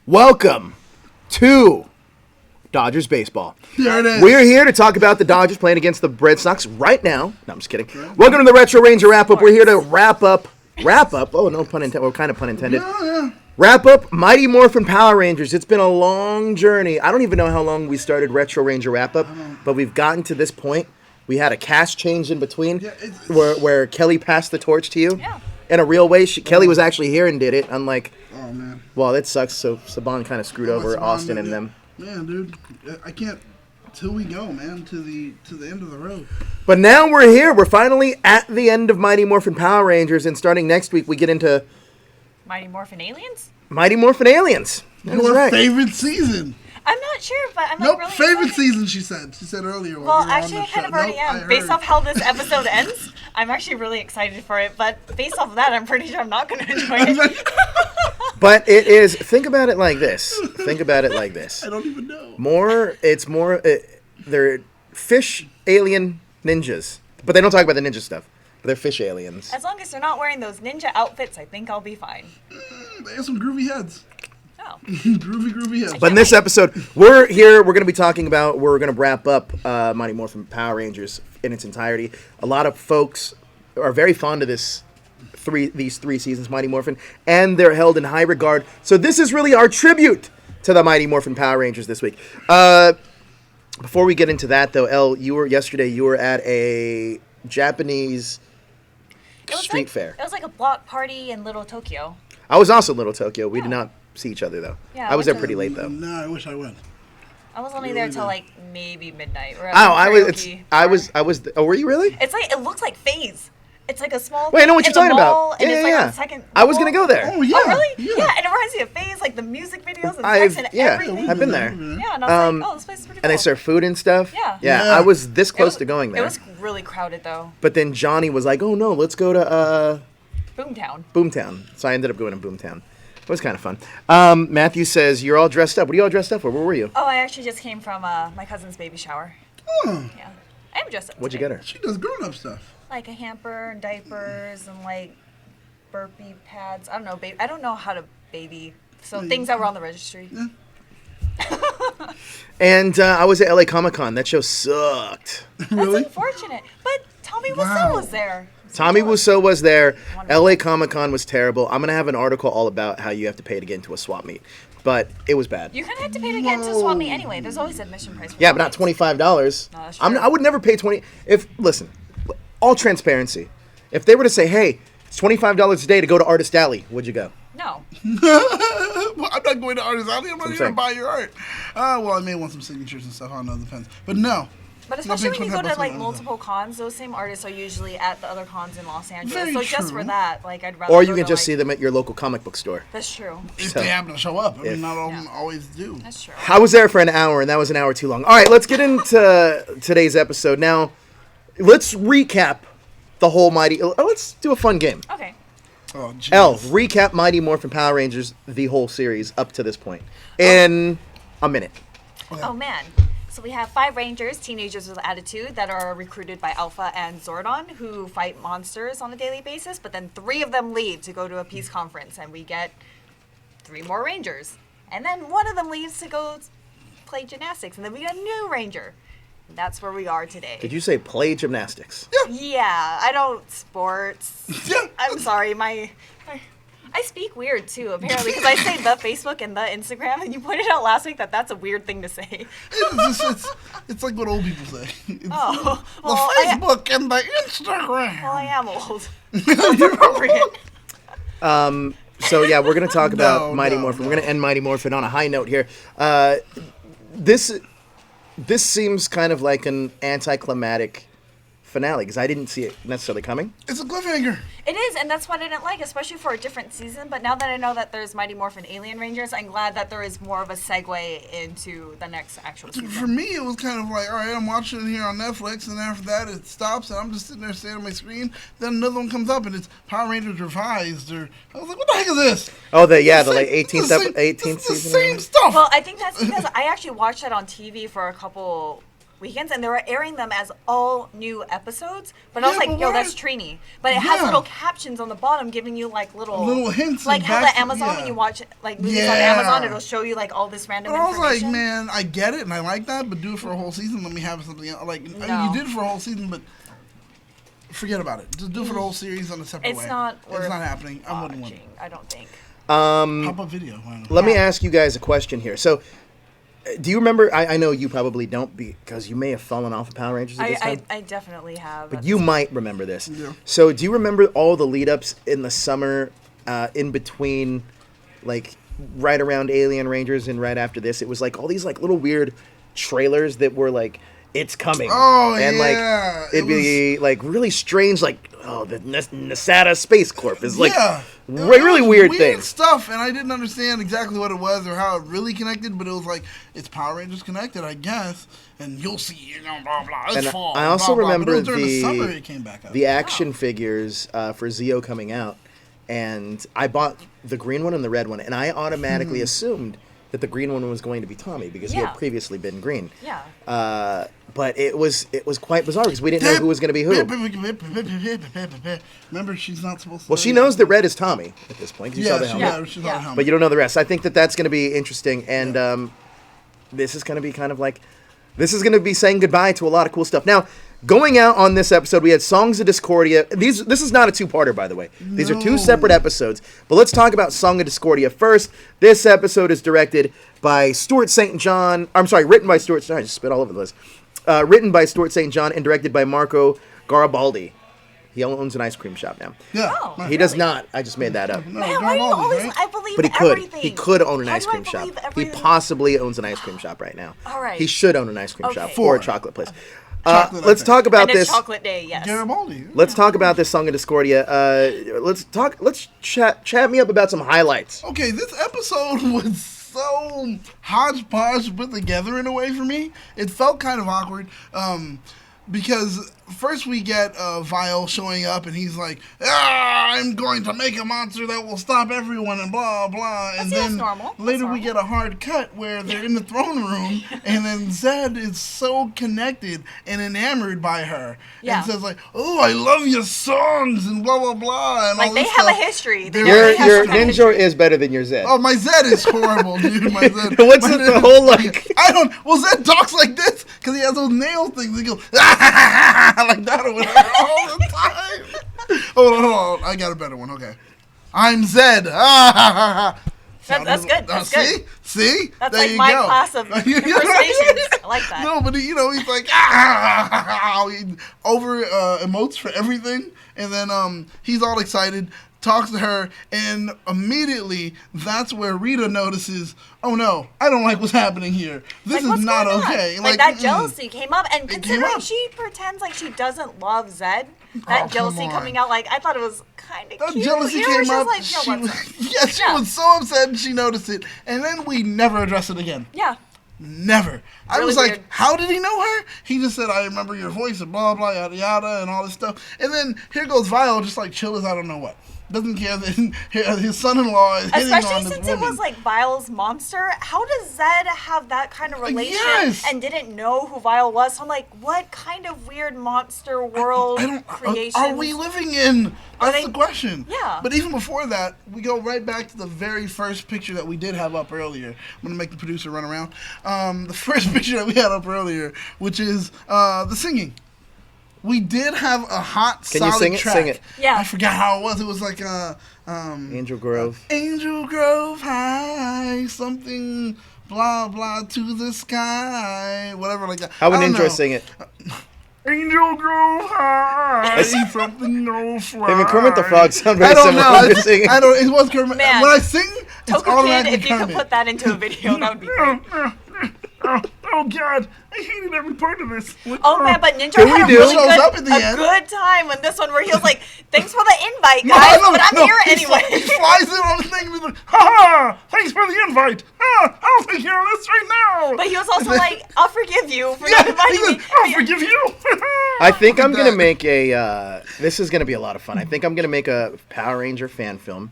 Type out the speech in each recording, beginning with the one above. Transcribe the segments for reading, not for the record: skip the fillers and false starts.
Welcome to Dodgers baseball. There it is. We're here to talk about the Dodgers playing against the Red Sox right now. No, I'm just kidding. Welcome to the Retro Ranger wrap-up. We're here to wrap up. Oh, no pun intended. Well, kind of pun intended. Yeah. Wrap up Mighty Morphin Power Rangers. It's been a long journey. I don't even know how long we started Retro Ranger wrap-up, but we've gotten to this point. We had a cast change in between where Kelly passed the torch to you. Yeah. In a real way. Kelly was actually here and did it, unlike... Oh, man. Well, that sucks. So Saban kind of screwed over Austin and them. Man, dude, I can't till we go, man, to the end of the road. But now we're here. We're finally at the end of Mighty Morphin Power Rangers, and starting next week, we get into Mighty Morphin Aliens? Mighty Morphin Aliens. That's Your right. favorite season. I'm not sure, but I'm Nope, really favorite excited. season, she said. She said earlier. Well, when we were on actually, the I kind of show. already Nope, I am. Based heard. off how this episode ends, I'm actually really excited for it. But based off of that, I'm pretty sure I'm not going to enjoy it. But it is. Think about it like this. Think about it like this. I don't even know. It's more. They're fish alien ninjas, but they don't talk about the ninja stuff. They're fish aliens. As long as they're not wearing those ninja outfits, I think I'll be fine. They have some groovy heads. Oh. groovy heads. But in this episode, we're here. We're going to be talking about. We're going to wrap up Mighty Morphin Power Rangers in its entirety. A lot of folks are very fond of these three seasons, Mighty Morphin, and they're held in high regard. So this is really our tribute to the Mighty Morphin Power Rangers this week. Before we get into that, though, Elle, you were at a Japanese street fair. It was like a block party in Little Tokyo. I was also in Little Tokyo. We did not see each other though. Yeah, I was went there to- pretty late though. No, I wish I went. I was only there till like maybe midnight. We're at I karaoke was. bar. Oh, were you really? It's like, it looks like Phase. It's like a small. Wait, I know what in you're the talking mall, about. And Yeah, it's like yeah. on the second I was gonna level. go there. Oh, yeah. Oh, really? Yeah, and it reminds me of Phase, like the music videos and text and everything. I've been there. Yeah, and I was like, oh, this place is pretty cool. And they serve food and stuff. Yeah. Yeah, Yeah. I was this close It to going there. It was really crowded though. But then Johnny was like, "Oh no, let's go to Boomtown. Boomtown." So I ended up going to Boomtown. It was kind of fun. Matthew says, "You're all dressed up. What are you all dressed up for? Where were you?" Oh, I actually just came from my cousin's baby shower. Oh, Yeah. I'm dressed up. What'd you today. get her? she does grown-up stuff. Like a hamper and diapers and like burpee pads. I don't know, baby. I don't know how to baby. So things that were on the registry. Yeah. And I was at LA Comic-Con. That show sucked. Really? That's unfortunate. But Tommy Wiseau Wow. was there. Tommy Wiseau was there. Wonderful. LA Comic-Con was terrible. I'm going to have an article all about how you have to pay to get into a swap meet. But it was bad. You kind of had to pay to get into swap meet anyway. There's always admission price. For Yeah, but not swap meets. $25. No, that's true. I would never pay 20. Listen, all transparency. If they were to say, "Hey, it's $25 a day to go to Artist Alley," would you go? No. Well, I'm not going to Artist Alley. I'm not here to saying. buy your art. Well, I may want some signatures and stuff. I don't know. Depends. But no. But especially when you go to $25 like an hour. multiple cons, those same artists are usually at the other cons in Los Angeles. Very so just true. for that, like I'd rather. Or go you can to, just like, see them at your local comic book store. That's true. If So, they happen to show up. I if- mean, not all Yeah. always do. That's true. I was there for an hour, and that was an hour too long. All right, let's get into today's episode. Now, let's recap the whole Mighty... Let's do a fun game. Okay. Oh, jeez. Elle, recap Mighty Morphin Power Rangers, the whole series, up to this point. In a minute. Oh man. So we have 5 Rangers, teenagers with attitude, that are recruited by Alpha and Zordon, who fight monsters on a daily basis. But then 3 of them leave to go to a peace conference, and we get 3 more Rangers. And then one of them leaves to go play gymnastics, and then we get a new Ranger. And that's where we are today. Did you say play gymnastics? Yeah, I don't sports. Yeah. I'm sorry, I speak weird too, apparently, because I say the Facebook and the Instagram, and you pointed out last week that that's a weird thing to say. It's like what old people say. It's Oh, the well, Facebook and the Instagram. Well, I am old. That's appropriate. So, yeah, we're going to talk about No, Mighty no, Morphin. no. We're going to end Mighty Morphin on a high note here. This seems kind of like an anticlimactic finale, because I didn't see it necessarily coming. It's a cliffhanger. It is, and that's what I didn't like, especially for a different season. But now that I know that there's Mighty Morphin Alien Rangers, I'm glad that there is more of a segue into the next actual For season. me, it was kind of like, all right, I'm watching it here on Netflix, and after that, it stops, and I'm just sitting there staring at my screen. Then another one comes up, and it's Power Rangers Revised, or I was like, what the heck is this? Oh, the It's like it's 18th, the same- 18th it's the season. same stuff. Well, I think that's because I actually watched that on TV for a couple weekends, and they were airing them as all new episodes. But I was like, but yo, why- that's Trini. But it has Yeah. little captions on the bottom giving you like Little hints like and how back- the Amazon yeah. when you watch like movies on Yeah. Amazon, it'll show you like all this random But I was information. like, man, I get it and I like that, but do it for a whole season. Let me have something else. Like, I mean, No. you did it for a whole season, but forget about it. Just do it for the whole series on a separate way. It's not It's worth not happening. I wouldn't want it. watching, I don't think. Pop up video. Why not? Let me Yeah. ask you guys a question here. So, do you remember? I know you probably don't, because you may have fallen off of Power Rangers at this time. I definitely have. But you might remember this. Yeah. So, do you remember all the lead-ups in the summer, in between, like, right around Alien Rangers and right after this? It was like all these like little weird trailers that were like, "It's coming." Oh, and yeah. like it'd be like really strange, like, oh, the Nasada Space Corp is like Yeah. really weird things. stuff, and I didn't understand exactly what it was or how it really connected, but it was like, it's Power Rangers connected, I guess, and you'll see, you know, blah, blah, it's And fall. I also blah, blah. remember But it was during the summer it came back up. the action figures for Zeo coming out, and I bought the green one and the red one, and I automatically assumed that the green one was going to be Tommy because he Yeah. had previously been green. Yeah. But it was quite bizarre because we didn't know who was going to be who. Remember, she's not supposed to. Well, she knows that red is Tommy at this point. 'cause you saw Yeah, the she, helmet. yeah, she's Yeah. on the helmet. But you don't know the rest. I think that that's going to be interesting, and this is going to be kind of like, this is going to be saying goodbye to a lot of cool stuff. Now, going out on this episode, we had Songs of Discordia. This is not a two-parter, by the way. These are two No. separate episodes. But let's talk about Song of Discordia first. This episode is directed by Stuart St. John. I'm sorry, written by Stuart. I just spit all over the list. Written by Stuart St. John and directed by Marco Garibaldi. He owns an ice cream shop now. Yeah. Oh. right. He does not. I just made that up. No, Man, why do you Garibaldi, always? right? I believe But he could. everything. He could own an How ice do I cream shop. believe He everything? possibly owns an ice cream shop right now. All right. He should own an ice cream shop Okay. or a For. chocolate place. Chocolate, I Let's think. talk about And it's this. chocolate day, yes. Garibaldi. Let's talk about this Song of Discordia. Let's chat me up about some highlights. Okay, this episode was so hodgepodge put together in a way for me. It felt kind of awkward. Because first we get Vile showing up and he's like, I'm going to make a monster that will stop everyone and blah, blah. And That's then normal. That's later we normal. get a hard cut where they're in the throne room and then Zed is so connected and enamored by her. Yeah. And says like, oh, I love your songs and blah, blah, blah. And Like all they this have a stuff. history. They Your- definitely have Your some kind of Ninja history. is better than your Zed. Oh, my Zed is horrible, dude. My Zed. What's my the Zed- whole, like- I don't. Well, Zed talks like this because he has those nail things. He goes like that or whatever all the time. Hold on. I got a better one. Okay, I'm Zed. That's good. That's see? good. See? That's There like you my go. class of impersonations. I like that. No, but you know, he's like, he over emotes for everything, and then he's all excited, talks to her, and immediately that's where Rita notices, oh no, I don't like what's happening here. This Like, what's is not going on? okay. Like that mm-mm. jealousy came up, and came considering up. she pretends like she doesn't love Zed, Oh, that come jealousy on. coming out, like I thought it was kind of That cute. jealousy You know, where came she was up. like, She "Yo, was, what's up?" yeah, she Yeah. was so upset and she noticed it, and then we never address it again. Yeah. Never. I Really was like, weird. how did he know her? He just said, I remember your voice and blah, blah, yada, yada, and all this stuff. And then here goes Vile, just like chill as I don't know what. Doesn't care that his son-in-law is hitting on Especially this since woman. it was like Vile's monster. How does Zed have that kind of relation Yes. and didn't know who Vile was? So I'm like, what kind of weird monster world I don't. creation? Are we living in? Are That's they- the question. Yeah. But even before that, we go right back to the very first picture that we did have up earlier. I'm gonna make the producer run around. The first picture that we had up earlier, which is the singing. We did have a hot, Can you solid sing it? track. Sing it. Yeah. I forgot how it was. It was like Angel Grove. Angel Grove High, something blah blah to the sky, whatever like that. How would I don't Ninja know. sing it? Angel Grove High, It's- something no fly. Him and Kermit the Frog sound I very don't similar know. when you're singing. I don't. It was Kermit. Man. When I sing, it's Toka Kid, automatically if you Kermit. could put that into a video, that would be great. Oh God, I hated every part of this. Oh man, but Ninja Can we had a do? really Shows good, up at the a end. good time when this one where he was like, "Thanks for the invite, No, guys, no, but I'm no, here he anyway." He flies in on the thing and he's like, ha Thanks for the invite. I'll take care of this right now. But he was also like, I'll forgive you for not inviting me. I'll forgive you. I think I'm going to make a, this is going to be a lot of fun. I think I'm going to make a Power Ranger fan film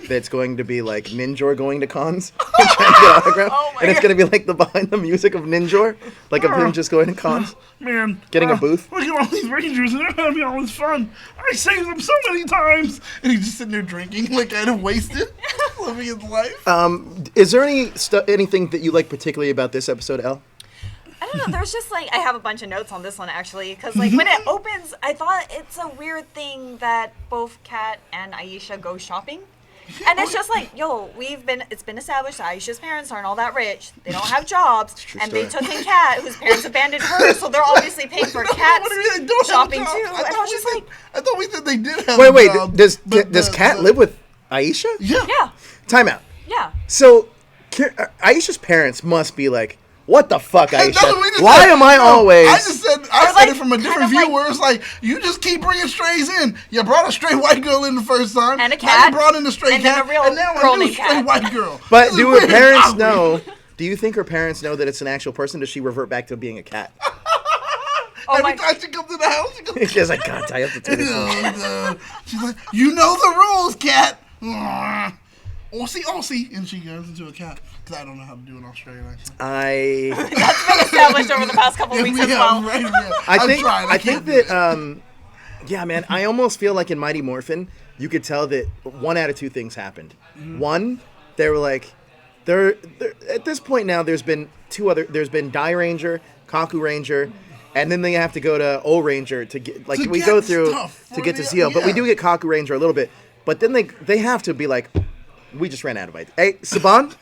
that's going to be like Ninjor going to cons and trying to get autographs. And it's going to be like the behind the music of Ninjor, like of him just going to cons. Man. Getting a booth. Look at all these Rangers, and they're having all this fun. I saved them so many times. And he's just sitting there drinking, like kind of wasted, living his life. Is there anything that you like particularly about this episode, Elle? I don't know. There's just like, I have a bunch of notes on this one actually, because like when it opens, I thought it's a weird thing that both Kat and Aisha go shopping. And it's just like, it's been established that Aisha's parents aren't all that rich. They don't have jobs. And they took in Kat, whose parents abandoned her, so they're obviously paying for Kat's shopping too. And I was just like, I thought we said they did have Wait, jobs, does Kat live with Aisha? yeah, Time out. yeah. So, Aisha's parents must be like, what the fuck, Aisha? No, Why am I always... I said like, it from a different view where it's like, you just keep bringing strays in. You brought a stray white girl in the first time. And a Now cat. you brought in a stray And then cat. a real and now girl a new named stray Cat. white girl. But This is do her weird. parents Outrage. know... Do you think her parents know that it's an actual person? Does she revert back to being a cat? Every time she comes to the house, she goes, She's like, God, I have to do this. she's like, you know the rules, cat. Aussie. And she goes into a cat. Because I don't know how to do an Australian accent. That's been established over the past couple of weeks as well. Right, I think that, yeah, man, I almost feel like in Mighty Morphin, you could tell that one out of two things happened. One, they were like, at this point now, there's been there's been Die Ranger, Kaku Ranger, and then they have to go to O Ranger to get, like, we go through to get to Zeo, but we do get Kaku Ranger a little bit, but then they have to be like, we just ran out of ideas. Hey, Saban?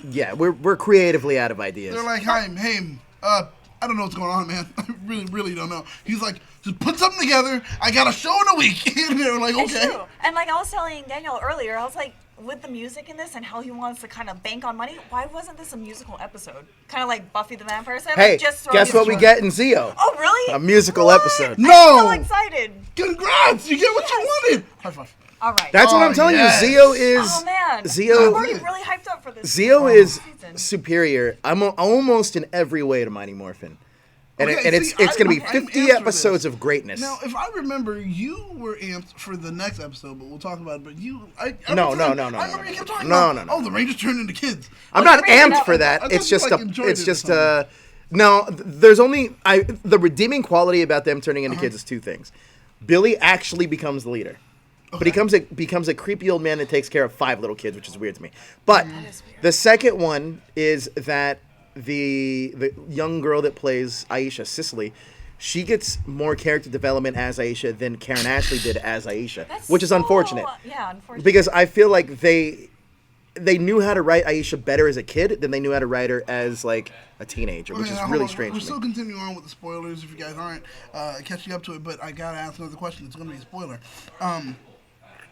Yeah, we're creatively out of ideas. They're like, hey, I don't know what's going on, man. I really don't know. He's like, just put something together. I got a show in a week. And they're like, It's okay. true. And like I was telling Daniel earlier, I was like, with the music in this and how he wants to kind of bank on money, why wasn't this a musical episode? Kind of like Buffy the Vampire Slayer. Hey, like, just throw guess what we music. get in Zeo? Oh, really? A musical What? episode. No! I'm so excited. Congrats! You get what you wanted. High five. All right. That's what I'm telling yes. you. Zeo is... Oh, man. Zeo... I'm already really hyped up for this. Zeo is season. superior. I'm almost in every way to Mighty Morphin. And, Okay, and see, it's going to be I'm 50 amped for episodes this. of greatness. Now, if I remember, you were amped for the next episode, but we'll talk about it. But you... No. I remember you kept talking No, about, no. oh, the Rangers turned into kids. I'm Well, not the reason amped for that. I It's thought you, just like, a... enjoyed It's it or just something. No, there's only... The redeeming quality about them turning into kids is two things. Billy actually becomes the leader. But he becomes a creepy old man that takes care of 5 little kids, which is weird to me. But the second one is that the young girl that plays Aisha, Cicely, she gets more character development as Aisha than Karen Ashley did as Aisha, That's which is so- unfortunate. Yeah, unfortunate. Because I feel like they knew how to write Aisha better as a kid than they knew how to write her as like a teenager, which Okay, is now, really hold on. strange We're to still me. continuing on with the spoilers if you guys aren't catching up to it, but I gotta ask another question. It's gonna be a spoiler.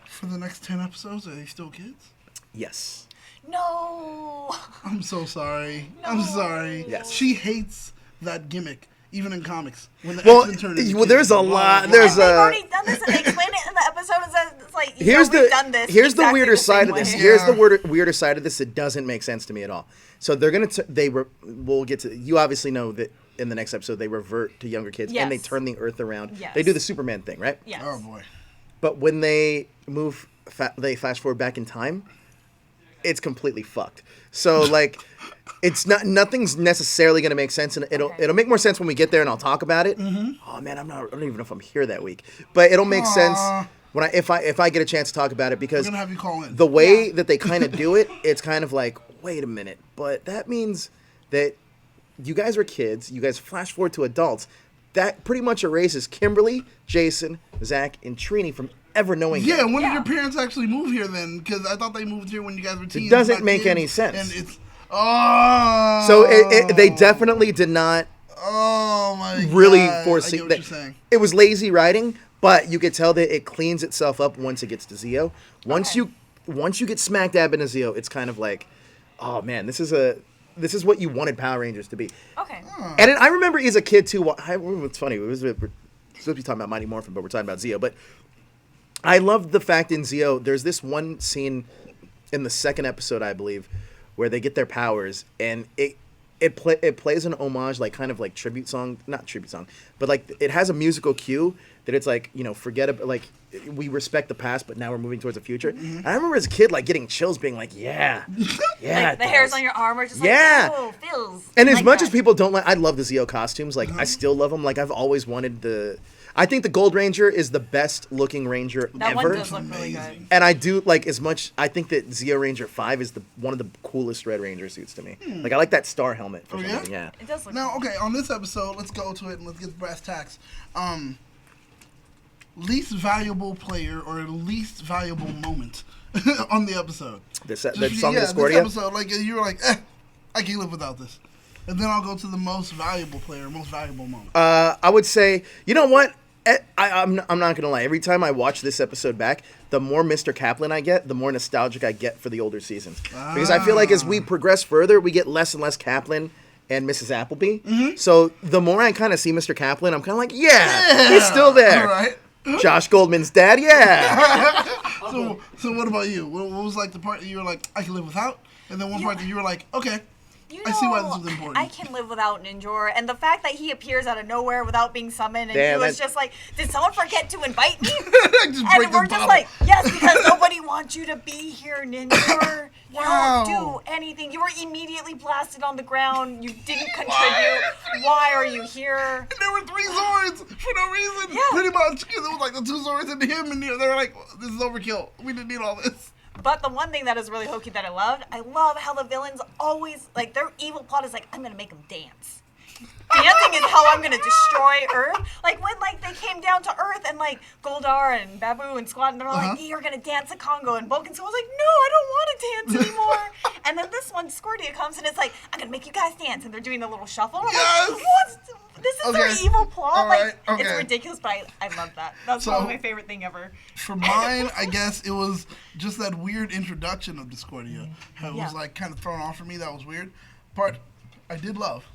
For the next 10 episodes, are they still kids? Yes. No. I'm so sorry. I'm sorry. Yes. She hates that gimmick, even in comics. When the Well, X-Men turn into well, there's kids. a lot. Wow. There's They've a. already done this, and they explain it in the episode. It's like, Here's we've done this here's the exactly weirder the same side of this. way. Here's the Yeah. weirder side of this that doesn't make sense to me at all. So they're gonna we'll get to. You obviously know that in the next episode they revert to younger kids and they Yes. turn the Earth around. Yes. They do the Superman thing, right? Yes. Oh boy. But when they move, they flash forward back in time. It's completely fucked. So like, nothing's necessarily gonna make sense, and it'll make more sense when we get there, and I'll talk about it. Oh man, I don't even know if I'm here that week, but it'll make sense when if I get a chance to talk about it, We're because gonna have you call in. the way that they kind of do it, it's kind of like, wait a minute, but that means that you guys were kids, you guys flash forward to adults. That pretty much erases Kimberly, Jason, Zach, and Trini from ever knowing Yeah, them. when did Yeah. your parents actually move here then? Because I thought they moved here when you guys were teens. doesn't not make kids, any sense. And it's So they definitely did not Oh my really God. foresee I get what that. you're saying. It was lazy writing, but you could tell that it cleans itself up once it gets to Zeo. Once you get smack dab into Zeo, it's kind of like, oh man, this is what you wanted Power Rangers to be. Okay. And I remember as a kid too. It's funny. We're supposed to be talking about Mighty Morphin, but we're talking about Zeo. But I loved the fact in Zeo, there's this one scene in the second episode, I believe, where they get their powers, and it plays an homage, like kind of like tribute song, not tribute song, but like it has a musical cue that it's like, you know, forget about, like, we respect the past, but now we're moving towards the future. And I remember as a kid, like, getting chills, being like, yeah, Like the hairs on your arm are just like, oh, feels. And as like much that. as people don't like, I love the Zeo costumes. Like, I still love them. Like, I've always wanted I think the Gold Ranger is the best looking Ranger That ever. one does look really good. And I do like I think that Zeo Ranger 5 is one of the coolest Red Ranger suits to me. Like, I like that star helmet for some reason. Yeah. It does look Now, good. okay, on this episode, let's go to it and let's get brass tacks. Least valuable player or least valuable moment on the episode. That song This Discordia? episode, like, you were like, I can't live without this. And then I'll go to the most valuable player, most valuable moment. I would say, you know what? I'm not going to lie. Every time I watch this episode back, the more Mr. Kaplan I get, the more nostalgic I get for the older seasons. Because I feel like as we progress further, we get less and less Kaplan and Mrs. Appleby. So the more I kind of see Mr. Kaplan, I'm kind of like, yeah, he's still there. All right. Josh Goldman's dad, yeah. So what about you? What was like the part that you were like, I can live without? And then one part that you were like, okay. You I see why this was important. I can live without Ninjor, and the fact that he appears out of nowhere without being summoned, and Damn, he was just like, "Did someone forget to invite me?" Just break And we're this just bottle. like, "Yes, because nobody wants you to be here, Ninjor. You Wow. don't do anything. You were immediately blasted on the ground. You didn't contribute. Why are you here?" And there were 3 Zords for no reason. Yeah. Pretty much. Because it was like the 2 Zords and him, and they were like, this is overkill. We didn't need all this. But the one thing that is really hokey that I love how the villains always, like, their evil plot is like, I'm gonna make them dance. Dancing is how I'm gonna destroy Earth. Like, when, like, they came down to Earth and, like, Goldar and Babu and Squad, and they're like, you're gonna dance a Congo. And Vulcan was like, no, I don't want to dance anymore. And then this one, Discordia, comes and it's like, I'm gonna make you guys dance. And they're doing a little shuffle. And I'm Yes! like, what? This is their Okay. evil plot. All right, Like, it's okay. ridiculous, but I love that. That's So- probably my favorite thing ever. For mine, I guess it was just that weird introduction of Discordia. How it Yeah. was like kind of thrown off for me. That was weird. Part I did love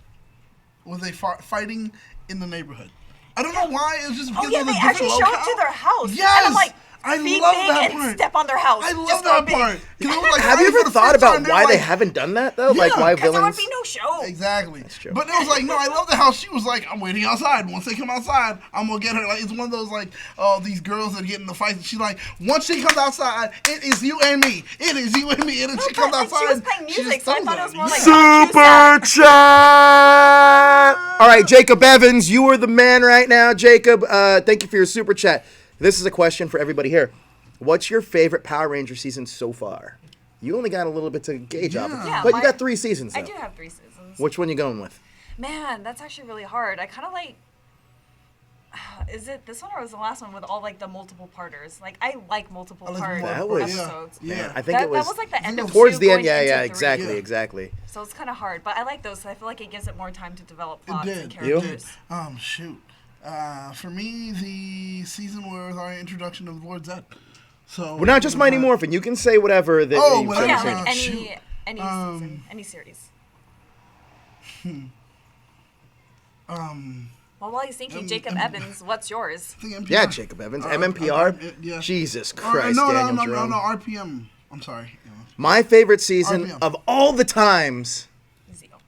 was they fighting in the neighborhood. I don't know why. It was just because Oh yeah, it was they a actually different show up locale. to their house. Yes! And I'm like, I be love big that and part. step on their house. I love Just go that big. part. 'Cause it was like Have you fighting for ever the thought first time, about they're why they like- haven't done that, though? Like, Yeah. why Because there would villains... be no show. Exactly. That's true. But it was like, no, I love the how she was like, I'm waiting outside. Once they come outside, I'm gonna get her. Like, it's one of those like, oh, these girls that get in the fight. And she's like, once she comes outside, it is you and me. It is you and me. And then she comes And outside. she was playing she music, just so I throws thought it at was me. more like Super chat. All right, Jacob Evans, you are the man right now, Jacob. Thank you for your super chat. This is a question for everybody here. What's your favorite Power Ranger season so far? You only got a little bit to gauge off of, Yeah, but you my- got 3 seasons. Though. I do have 3 seasons. Which one you going with? Man, that's actually really hard. I kind of like. Is it this one or was the last one with all like the multiple parters? Like I like multiple I like part That was- episodes. Yeah. I think That it was, was like the end of towards 2 the end. going Yeah, into yeah, 3. exactly, Yeah. exactly. So it's kind of hard, but I like those. So I feel like it gives it more time to develop It plots and did. You? characters. Shoot. For me, the season was our introduction of Lord Zed. So Well, not just Mighty Morphin. You can say whatever that. Oh, you whatever. Yeah, feel like shoot. any season, any series. Well, while he's thinking, Jacob Evans, what's yours? I think MPR. Yeah, Jacob Evans, MMPR. Yeah. Jesus Or, Christ, no, Daniel no, Jerome. no, RPM. I'm sorry. My favorite season RPM. of all the times Zeo.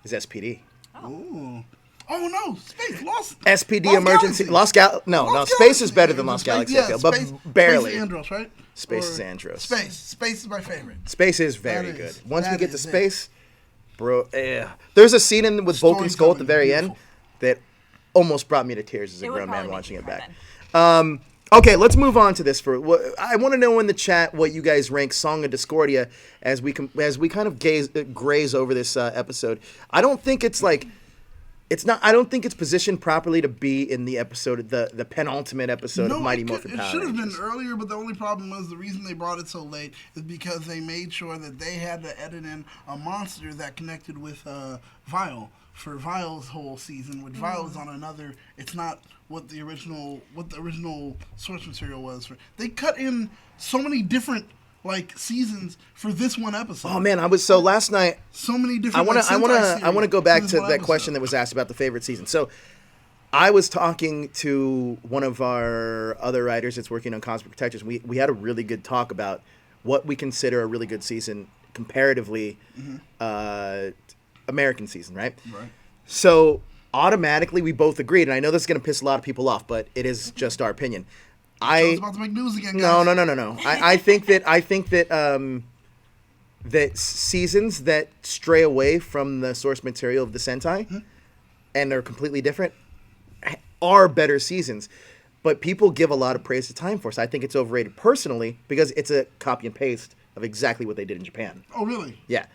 is SPD. Ooh. Oh no, Space Lost. SPD Lost Emergency. Galaxy. No, Lost Space is Galaxy. better than Lost Space- Galaxy, yeah, I feel, but Space- barely. Space is Andros, right? Space Or- is Andros. Space is my favorite. Space is very That is- good. Once we that get to is it. space, bro, there's a scene in with Vulcan Skull at the Storytelling, very end beautiful. that almost brought me to tears as a It would grown man probably make watching you it cry back. then. Okay, let's move on to this. I want to know in the chat what you guys rank Song of Discordia as we kind of graze over this episode. I don't think it's like. It's not. I don't think it's positioned properly to be in the episode, the penultimate episode of Mighty Morphin It Power should have been Rangers. earlier, but the only problem was the reason they brought it so late is because they made sure that they had to edit in a monster that connected with Vile for Vile's whole season. With Vile is on another. It's not what the original source material was. They cut in so many different seasons for this one episode. Oh man, last night. So many I different. want to go back for to this one that episode. question that was asked about the favorite season. So, I was talking to one of our other writers that's working on Cosmic Protectors. We had a really good talk about what we consider a really good season comparatively American season, right? Right. So automatically we both agreed, and I know this is going to piss a lot of people off, but it is just our opinion. Joe's about to make news again, guys. No. I think that that seasons that stray away from the source material of the Sentai and are completely different are better seasons. But people give a lot of praise to Time Force. I think it's overrated personally because it's a copy and paste of exactly what they did in Japan. Oh, really? Yeah.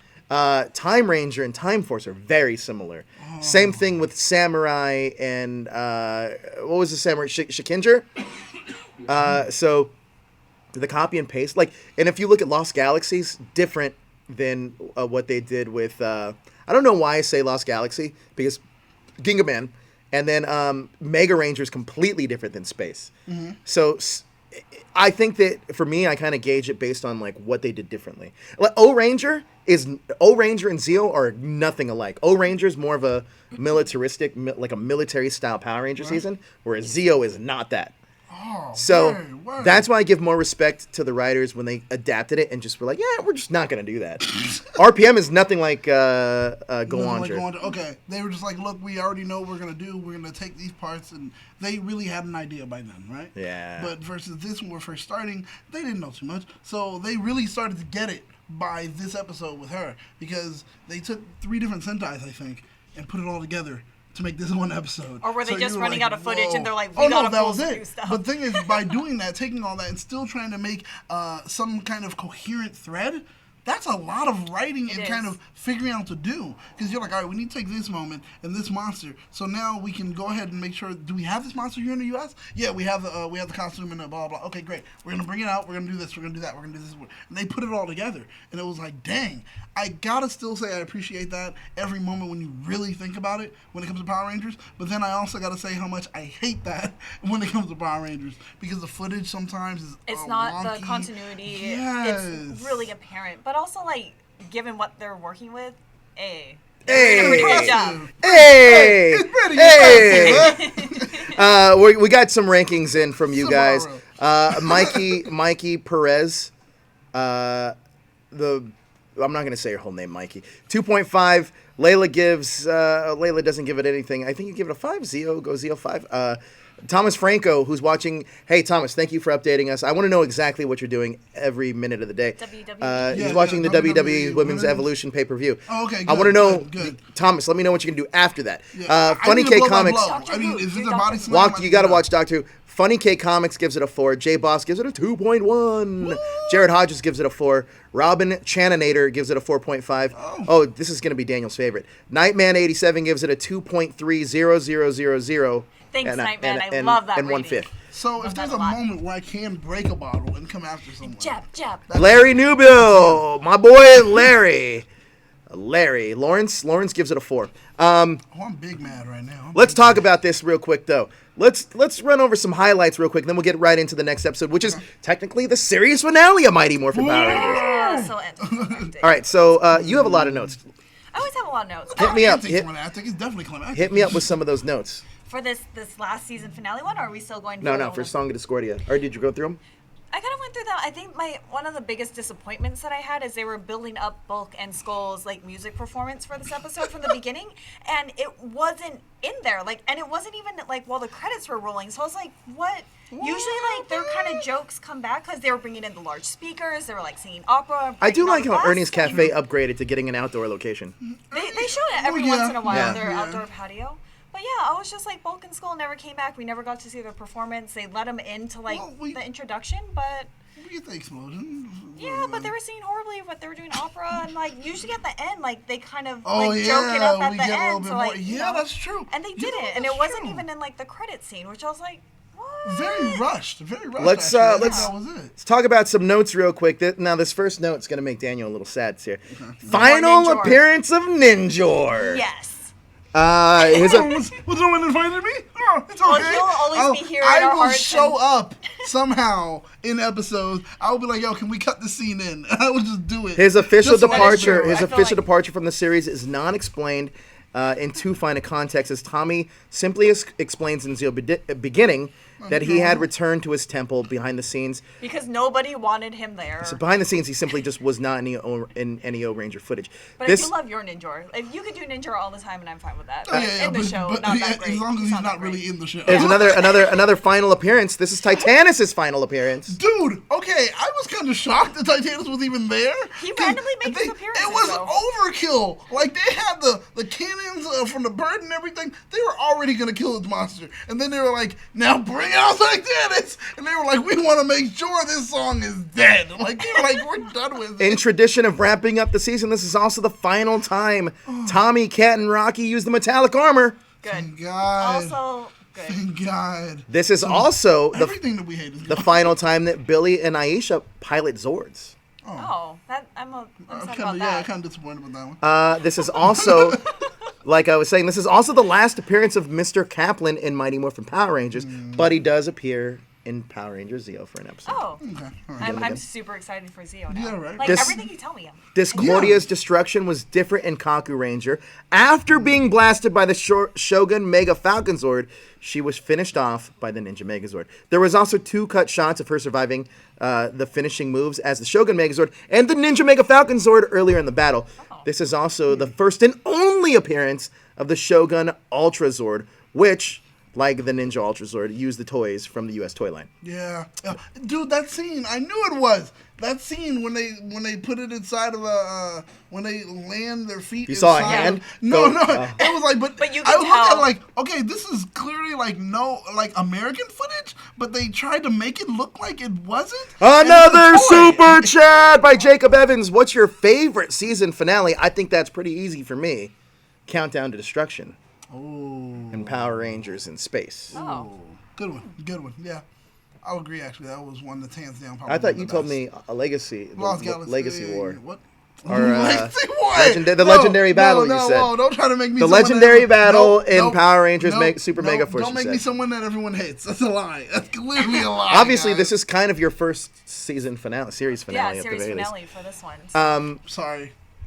Time Ranger and Time Force are very similar. Oh. Same thing with Samurai and what was the Samurai? Shikinger? So the copy and paste, and if you look at Lost Galaxies, different than what they did with, I don't know why I say Lost Galaxy, because Ginga Man, and then Mega Ranger is completely different than Space. Mm-hmm. So I think that for me, I kind of gauge it based on what they did differently. O-Ranger and Zeo are nothing alike. O-Ranger is more of a militaristic, like a military style Power Ranger season, whereas Zeo is not that. Oh, so that's why I give more respect to the writers when they adapted it and just were like, yeah, we're just not going to do that. RPM is nothing like Go On. Okay, they were just like, look, we already know what we're going to do. We're going to take these parts, and they really had an idea by then, right? Yeah. But versus this, when we're first starting, they didn't know too much. So they really started to get it by this episode with her, because they took 3 different Sentais, I think, and put it all together to make this one episode. Or were they just running out of footage and they're like, we gotta pull some new stuff. But the thing is, by doing that, taking all that and still trying to make some kind of coherent thread, that's a lot of writing and kind of figuring out to do. Because you're like, all right, we need to take this moment and this monster. So now we can go ahead and make sure, do we have this monster here in the U.S.? Yeah, we have the costume and the blah, blah. Okay, great. We're going to bring it out. We're going to do this. We're going to do that. We're going to do this. And they put it all together. And it was like, dang. I got to still say I appreciate that every moment when you really think about it when it comes to Power Rangers. But then I also got to say how much I hate that when it comes to Power Rangers. Because the footage sometimes is it's not wonky. The continuity. Yes. It's really apparent. But also, given what they're working with, Hey! We got some rankings in from you guys. Mikey Perez. I'm not going to say her whole name, Mikey. 2.5. Layla doesn't give it anything. I think you give it a 5. Zeo, go Zeo 5. Thomas Franco, who's watching. Hey, Thomas, thank you for updating us. I want to know exactly what you're doing every minute of the day. He's watching the WWE Women's Evolution pay-per-view. Oh, okay, good, I want to know, good. Thomas, let me know what you can do after that. Yeah. Funny K Comics. I mean, is this a body slam? You got to watch Doctor Who. Funny K Comics gives it a 4. J Boss gives it a 2.1. Jared Hodges gives it a 4. Robin Chaninator gives it a 4.5. Oh, this is going to be Daniel's favorite. Nightman87 gives it a 2.30000. Thanks, Nightman. I love that and rating. 1/5. So if there's a moment where I can break a bottle and come after someone. Jab. Larry Newbill, my boy Larry. Lawrence gives it a 4. I'm big mad right now. Let's talk about this real quick, though. Let's run over some highlights real quick, then we'll get right into the next episode, which is technically the series finale of Mighty Morphin Power Rangers. Yeah, so anticlimactic. All right, so you have a lot of notes. I always have a lot of notes. Hit me up. It's definitely climactic. Hit me up with some of those notes. For this last season finale one, or are we still going? No, for Song of Discordia. Or did you go through them? I kind of went through that. I think one of the biggest disappointments that I had is they were building up Bulk and Skull's music performance for this episode from the beginning, and it wasn't in there. And it wasn't even while the credits were rolling. So I was like, what? Usually, their kind of jokes come back because they were bringing in the large speakers. They were singing opera. I do like how Ernie's Cafe upgraded to getting an outdoor location. They showed it every once in a while, their outdoor patio. But yeah, I was just Bulk and Skull never came back. We never got to see their performance. They let them into the introduction, but we get the explosion. Yeah, but they were singing horribly. But they were doing opera, and usually at the end, they kind of joke it up at the end. So that's true. And they did it, and it wasn't even in the credit scene, which I was like, what? Very rushed. Let's talk about some notes real quick. Now, this first note's gonna make Daniel a little sad here. Okay. Final appearance of Ninjor. Yes. Was no one invited me? Oh, it's okay. Well, he'll always be here in our hearts. I will show up somehow in episodes. I will be like, yo, can we cut the scene in? I will just do it. His official departure from the series is not explained in too fine a context, as Tommy simply explains in Zeo beginning that he had returned to his temple behind the scenes. Because nobody wanted him there. So behind the scenes, he simply just was not in any O-Ranger footage. But I do love your Ninja. If you could do Ninja all the time, and I'm fine with that. In the show, not that great. As long as he's not really in the show. There's another final appearance. This is Titanus' final appearance. Dude, okay, I was kind of shocked that Titanus was even there. He randomly makes his appearance. It was overkill. Like, they had the cannons from the bird and everything. They were already going to kill this monster. And then they were like, now bring out Titanus. And they were like, we want to make sure this song is dead. Like, they were like, we're done with it. In tradition of wrapping up the season, this is also the final time Tommy, Cat, and Rocky use the metallic armor. Good. Thank God. Also, good. Thank God. This is also everything that we hate is the final time that Billy and Aisha pilot Zords. I'm sad about I'm that. kind of disappointed with that one. This is also, like I was saying, this is also the last appearance of Mr. Kaplan in Mighty Morphin Power Rangers, but he does appear in Power Rangers Zeo for an episode. Oh, Okay. All right. I'm super excited for Zeo now. Yeah, right. Like, everything you tell me. Discordia's destruction was different in Kaku Ranger. After being blasted by the Shogun Mega Falcon Zord, she was finished off by the Ninja Megazord. There was also 2 cut shots of her surviving the finishing moves as the Shogun Megazord and the Ninja Mega Falcon Zord earlier in the battle. This is also the first and only appearance of the Shogun Ultra Zord, which, like the Ninja Ultra Zord, used the toys from the U.S. toy line. Yeah. Dude, that scene, I knew it was. That scene when they put it inside of when they land their feet. You saw a inside hand? No. It was like, but you I can looked at it tell. like, okay, this is clearly like American footage, but they tried to make it look like it wasn't. Another super chat by Jacob Evans. What's your favorite season finale? I think that's pretty easy for me. Countdown to Destruction. And Power Rangers in Space. Oh. Good one. Yeah. I'll agree, actually. That was one that's hands down probably I thought you the told best. me a Legacy. Lost Galaxy. Legacy War. What? Or, Legacy War? the legendary battle, you said. No, don't try to make me The someone legendary that- battle in nope, Power Rangers nope, Super nope, Mega Force. Don't make you me said. someone that everyone hates. That's a lie. That's clearly a lie. Obviously, guys. this is kind of your first season finale, series finale. Yeah, at series the very finale least. for this one.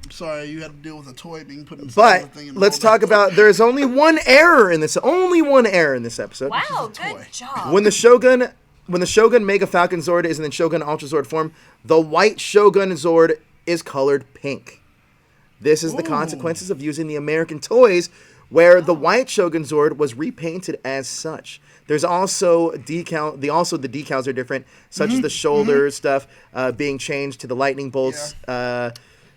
Sorry, you had to deal with a toy being put inside But the thing. And let's all that. talk about. There is only one error in this. Only one error in this episode. Wow, toy. good job. When the Shogun Mega Falcon Zord is in the Shogun Ultra Zord form, the white Shogun Zord is colored pink. This is the consequences of using the American toys, where the white Shogun Zord was repainted as such. There's also the decals are different, such as the shoulder stuff being changed to the lightning bolts.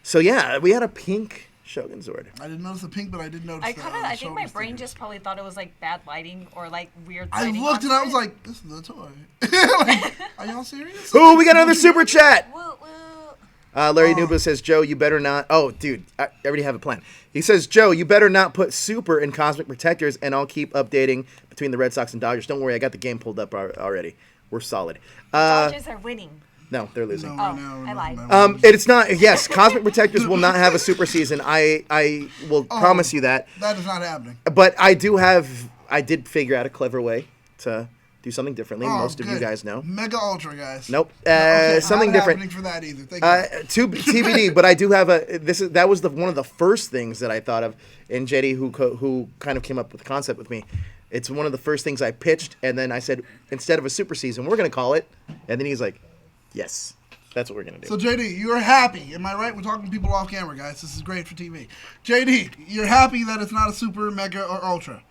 So yeah, we had a pink Shogun Zord. I didn't notice the pink, but I did notice. I think my brain just probably thought it was like bad lighting or like weird I lighting. looked and I was onto it. like, "This is a toy." Like, are y'all serious? Ooh, we got another super chat. Woo, woo. Larry Nuba says, Joe, you better not... Oh, dude, I already have a plan. He says, Joe, you better not put Super in Cosmic Protectors, and I'll keep updating between the Red Sox and Dodgers. Don't worry, I got the game pulled up already. We're solid. Dodgers are winning. No, they're losing. I lied. It's not... Yes, Cosmic Protectors will not have a Super season. I will promise you that. That is not happening. But I did figure out a clever way to do something differently. Most of you good. guys know. Mega Ultra, guys. Nope. Okay, Something not different. happening for that either. Thank you. To TBD, but I do have that was one of the first things that I thought of, and JD who kind of came up with the concept with me. It's one of the first things I pitched, and then I said, instead of a super season, we're going to call it, and then he's like, yes, that's what we're going to do. So JD, you're happy, am I right? We're talking to people off camera, guys. This is great for TV. JD, you're happy that it's not a Super, Mega, or Ultra.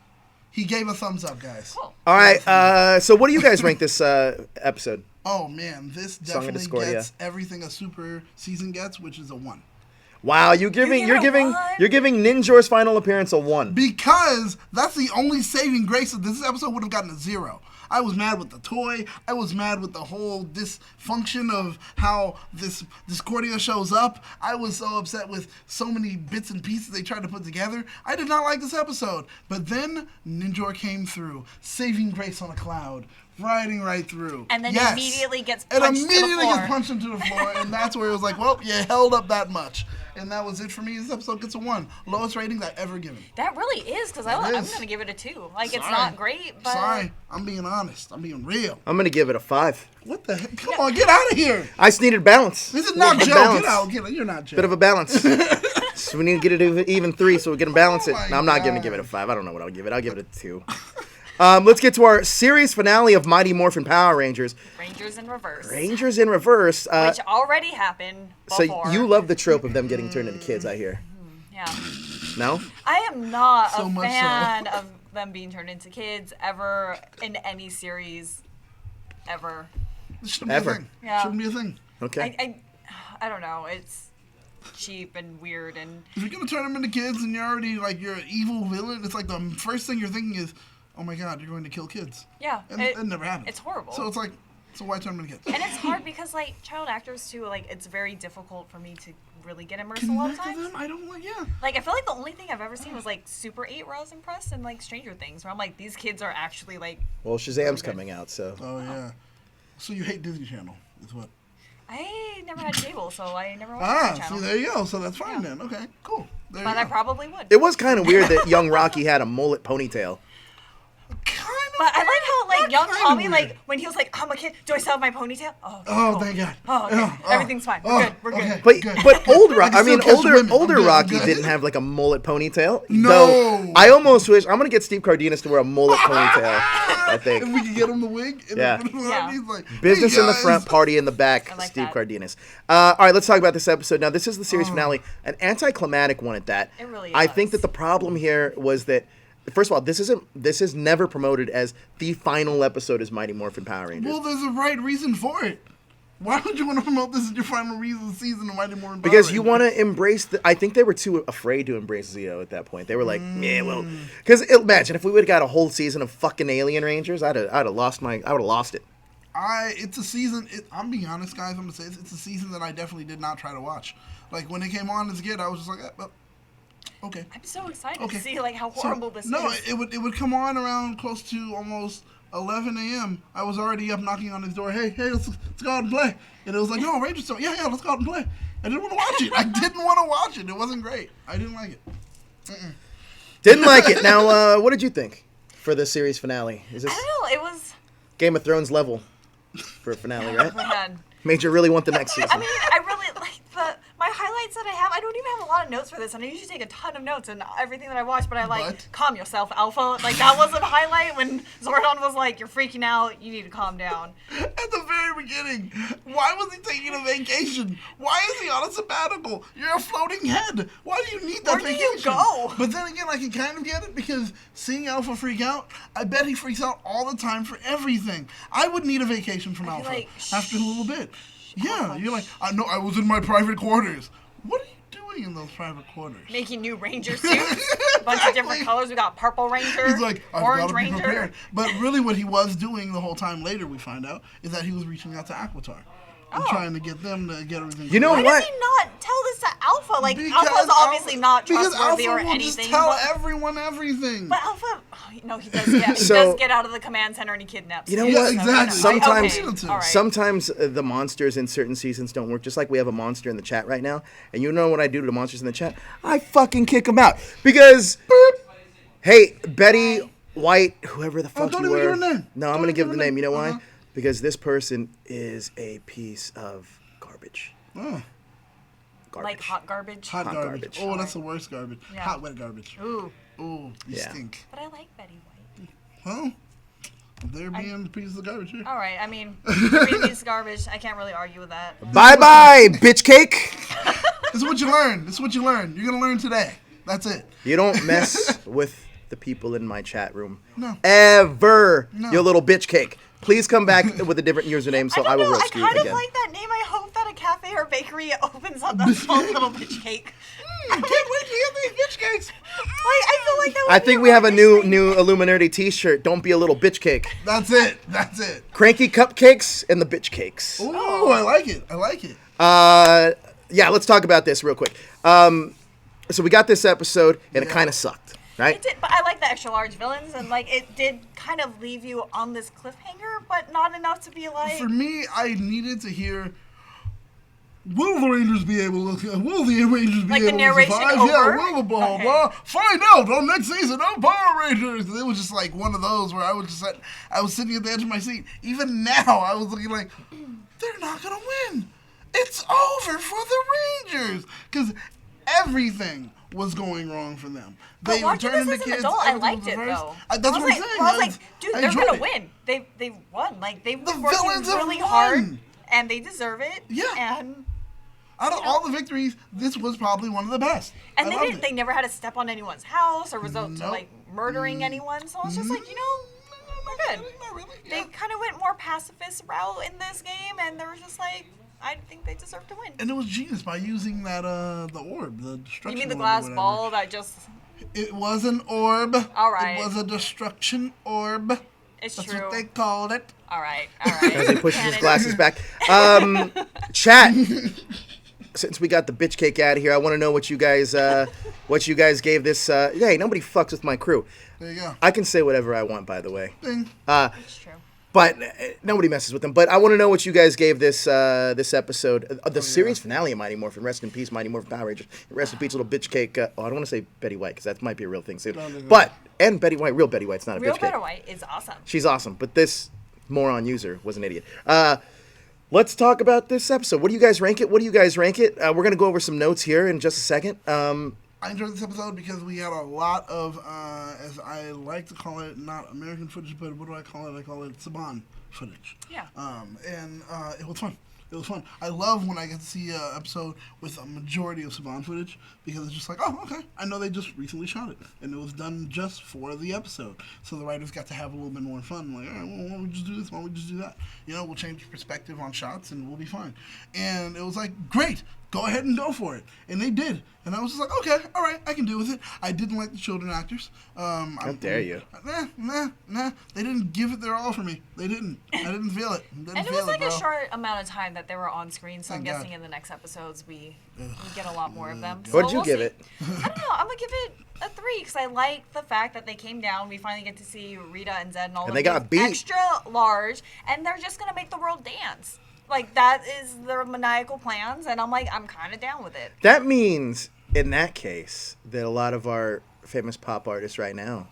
He gave a thumbs up, guys. Cool. All right, so what do you guys rank this episode? Oh man, this Song of definitely Discordia. gets everything a Super season gets, which is a 1. Wow, you're giving Ninjor's final appearance a 1. Because that's the only saving grace of this episode. Would have gotten a 0. I was mad with the toy. I was mad with the whole dysfunction of how this Discordia shows up. I was so upset with so many bits and pieces they tried to put together. I did not like this episode. But then Ninjor came through, saving grace on a cloud, riding right through. And then Yes. immediately gets It punched to the immediately floor. gets punched into the floor, and that's where it was like, well, you held up that much. And that was it for me. This episode gets a 1. Lowest ratings I've ever given. That really is, because I'm is. going to give it a 2. Like, it's Sorry. not great, but... Sorry, I'm being honest. I'm being real. I'm going to give it a 5. What the heck? Come on, get out of here. I just needed balance. This is not Bit of Joe. balance. Get out. Get out. You're not Joe. Bit of a balance. So we need to get it even 3 so we can balance it. my No, I'm not going to God. give it a 5. I don't know what I'll give it. I'll give it a 2. Let's get to our series finale of Mighty Morphin Power Rangers. Rangers in Reverse. Rangers in Reverse. Which already happened before. So you love the trope of them getting turned into kids, I hear. Yeah. No? I am not So a much fan so. of them being turned into kids ever in any series ever. It shouldn't Ever. be a thing. Yeah. Shouldn't be a thing. Okay. I don't know. It's cheap and weird and If you're gonna turn them into kids and you're already like you're an evil villain, it's like the first thing you're thinking is, oh my god, you're going to kill kids. yeah. And it never happens. It's horrible. So it's like, so why turn them into kids? And it's hard because like child actors too, like it's very difficult for me to really get immersed a lot of Connect to times. them? I don't like, yeah. Like I feel like the only thing I've ever seen was like Super 8 where I was impressed and like Stranger Things where I'm like these kids are actually like Well, Shazam's coming out, so. Oh yeah. So you hate Disney Channel, is what? I never had cable, so I never watched Ah, the channel. see, there you go. So that's fine then. Okay, cool. There But you I go. probably would. It was kind of weird that young Rocky had a mullet ponytail. Kind of. But I like how like Not young kinda Tommy, weird. like when he was like, "I'm a kid. Do I still have my ponytail?" Oh, okay, Oh, cool. thank God. Oh, okay. Oh, Everything's fine. We're oh, good. We're good. okay. But Good, but good. old I Rocky, can I mean still catch older women. I'm older good, I'm Rocky good. didn't have like a mullet ponytail. No. Though I almost wish I'm gonna get Steve Cardenas to wear a mullet ponytail. I If think we could get him the wig, and Yeah. Yeah. he's like, business hey in the guys. front, party in the back. I like Steve that. Cardenas. All right, let's talk about this episode now. This is the series finale, an anticlimactic one at that. It really I is. think that the problem here was that. First of all, this is never promoted as the final episode as Mighty Morphin Power Rangers. Well, there's a right reason for it. Why would you want to promote this as your final season of Mighty Morphin Power Because you Rangers? want to embrace I think they were too afraid to embrace Zeo at that point. They were like, yeah, well, because imagine if we would have got a whole season of fucking Alien Rangers, I would have lost it. It's a season. I'm being honest, guys. I'm gonna say it's a season that I definitely did not try to watch. Like when it came on as a kid, I was just like, okay. I'm so excited Okay. to see like how So, horrible this no, is. it would come on around close to almost 11 a.m. I was already up knocking on his door. Hey, let's go out and play. And it was like, no, Rangers don't. Yeah, let's go out and play. I didn't want to watch it. I didn't want to watch it. It wasn't great. I didn't like it. Didn't like it. Now, what did you think for the series finale? Is I this don't know. It was. Game of Thrones level for a finale, right? Man. Made you really want the next season. I mean, I really like my highlights that I have. I don't even have a lot of notes for this, and I usually take a ton of notes and everything that I watch. But I like But- calm yourself, Alpha. Like that was a highlight when Zordon was like, "You're freaking out. You need to calm down." At the very beginning, why was he taking a vacation? Why is he on a sabbatical? You're a floating head. Why do you need that Where do you vacation? go? But then again, I can kind of get it because seeing Alpha freak out, I bet he freaks out all the time for everything. I would need a vacation from I Alpha feel like, after a little bit. Yeah, Alpha, you're like, I know I was in my private quarters. What are you doing in those private quarters? Making new Ranger suits, a bunch of different Exactly. colors. We got Purple Ranger, He's like, I've Orange got to be Ranger. prepared. But really what he was doing the whole time later, we find out, is that he was reaching out to Aquatar and Oh. trying to get them to get everything. You know Why what? does he not tell this to Alpha? Like Because Alpha's obviously not because trustworthy Alpha or will anything. Just tell but, everyone everything. but Alpha, no, he does. Yeah, he So- does get out of the command center and he kidnaps. You know kids, what? so, exactly. Sometimes- okay, all right. Sometimes the monsters in certain seasons don't work. Just like we have a monster in the chat right now, and you know what I do to the monsters in the chat? I fucking kick them out because, hey, Betty White, whoever the fuck don't you even give were. her name. No, Don't I'm gonna even give give the her name. name. You know why? Uh-huh. Because this person is a piece of garbage. Oh, Garbage. Like hot garbage. hot Hot garbage. garbage. Oh, that's the worst garbage. Yeah. Hot, wet garbage. Ooh, Oh, you Yeah. stink. but I like Betty White. Well, they're being pieces of garbage here. All right, I mean, previous garbage. I can't really argue with that. Bye bye, bitch cake. This is what you learn. This is what you learn. You're gonna learn today. That's it. You don't mess with the people in my chat room. No. Ever. No. You little bitch cake. Please come back with a different username so I, I don't will know. I roast you kind of again. like that name. I hope that a cafe or bakery opens up that's called Little Bitch Cake. Can't wait to get these bitch cakes. Like, I feel like that would I be think a we have a really nice new thing. Illuminati t-shirt. Don't be a little bitch cake. That's it. That's it. Cranky cupcakes and the bitch cakes. Oh, I like it. I like it. Yeah, let's talk about this real quick. So we got this episode and it Yeah. kind of sucked, right? It did, but I like the extra large villains, and like it did kind of leave you on this cliffhanger, but not enough to be like. For me, I needed to hear. Will the Rangers be able to? Will the Rangers be Like the able to narration survive? over? Yeah, will the blah Okay. blah. Find out on next season of Power Rangers. And it was just like one of those where I was just I was sitting at the edge of my seat. Even now, I was looking like, they're not gonna win. It's over for the Rangers because everything was going wrong for them. But They would watching turn this into as an kids. adult, I everything liked was it reversed. though. That's I what was I'm saying. I was like, dude, I they're enjoyed gonna it. win. They won. Like they The worked villains have really won. hard, and they deserve it. Yeah. And Out of all the victories, this was probably one of the best. and I they loved didn't. it. They never had to step on anyone's house or resort to Nope. like murdering anyone. So I was just like, we're good. Not really. They Yeah. kind of went more pacifist route in this game, and they were just like, I think they deserve to win. And it was genius by using that the orb, the destruction. You mean the orb or glass whatever. ball that just? It was an orb. All right. It was a destruction orb. It's That's true. what they called it. All right. All right. As he pushes his Canon. glasses back. Chat. Since we got the bitch cake out of here, I want to know what you guys gave this. Hey, nobody fucks with my crew. There you go. I can say whatever I want, by the way. Ding. It's true. But nobody messes with them. But I want to know what you guys gave this this episode, the series finale of Mighty Morphin. Rest in peace, Mighty Morphin Power Rangers. Rest in peace, little bitch cake. I don't want to say Betty White because that might be a real thing soon. No. But and Betty White, real Betty White's not a Real bitch cake. Better White is awesome. She's awesome, but this moron user was an idiot. Let's talk about this episode. What do you guys rank it? We're going to go over some notes here in just a second. I enjoyed this episode because we had a lot of, as I like to call it, not American footage, but what do I call it? I call it Saban footage. Yeah. And it was fun. It was fun. I love when I get to see an episode with a majority of Saban footage because it's just like, oh, okay. I know they just recently shot it, and it was done just for the episode. So the writers got to have a little bit more fun. Like, all right, well, why don't we just do this? Why don't we just do that? You know, we'll change perspective on shots, and we'll be fine. And it was like, great. Go ahead and go for it. And they did. And I was just like, okay, all right, I can deal with it. I didn't like the children actors. How dare you? Nah. They didn't give it their all for me. They didn't. I didn't feel it. And it was like a short amount of time that they were on screen, so I'm Thank God. guessing in the next episodes we get a lot more of them. What'd So you give see. it? I don't know. I'm gonna give it a 3 because I like the fact that they came down. We finally get to see Rita and Zed and all And of they got these beat. extra large, and they're just gonna make the world dance. Like that is their maniacal plans, and I'm like, I'm kind of down with it. That means, in that case, that a lot of our famous pop artists right now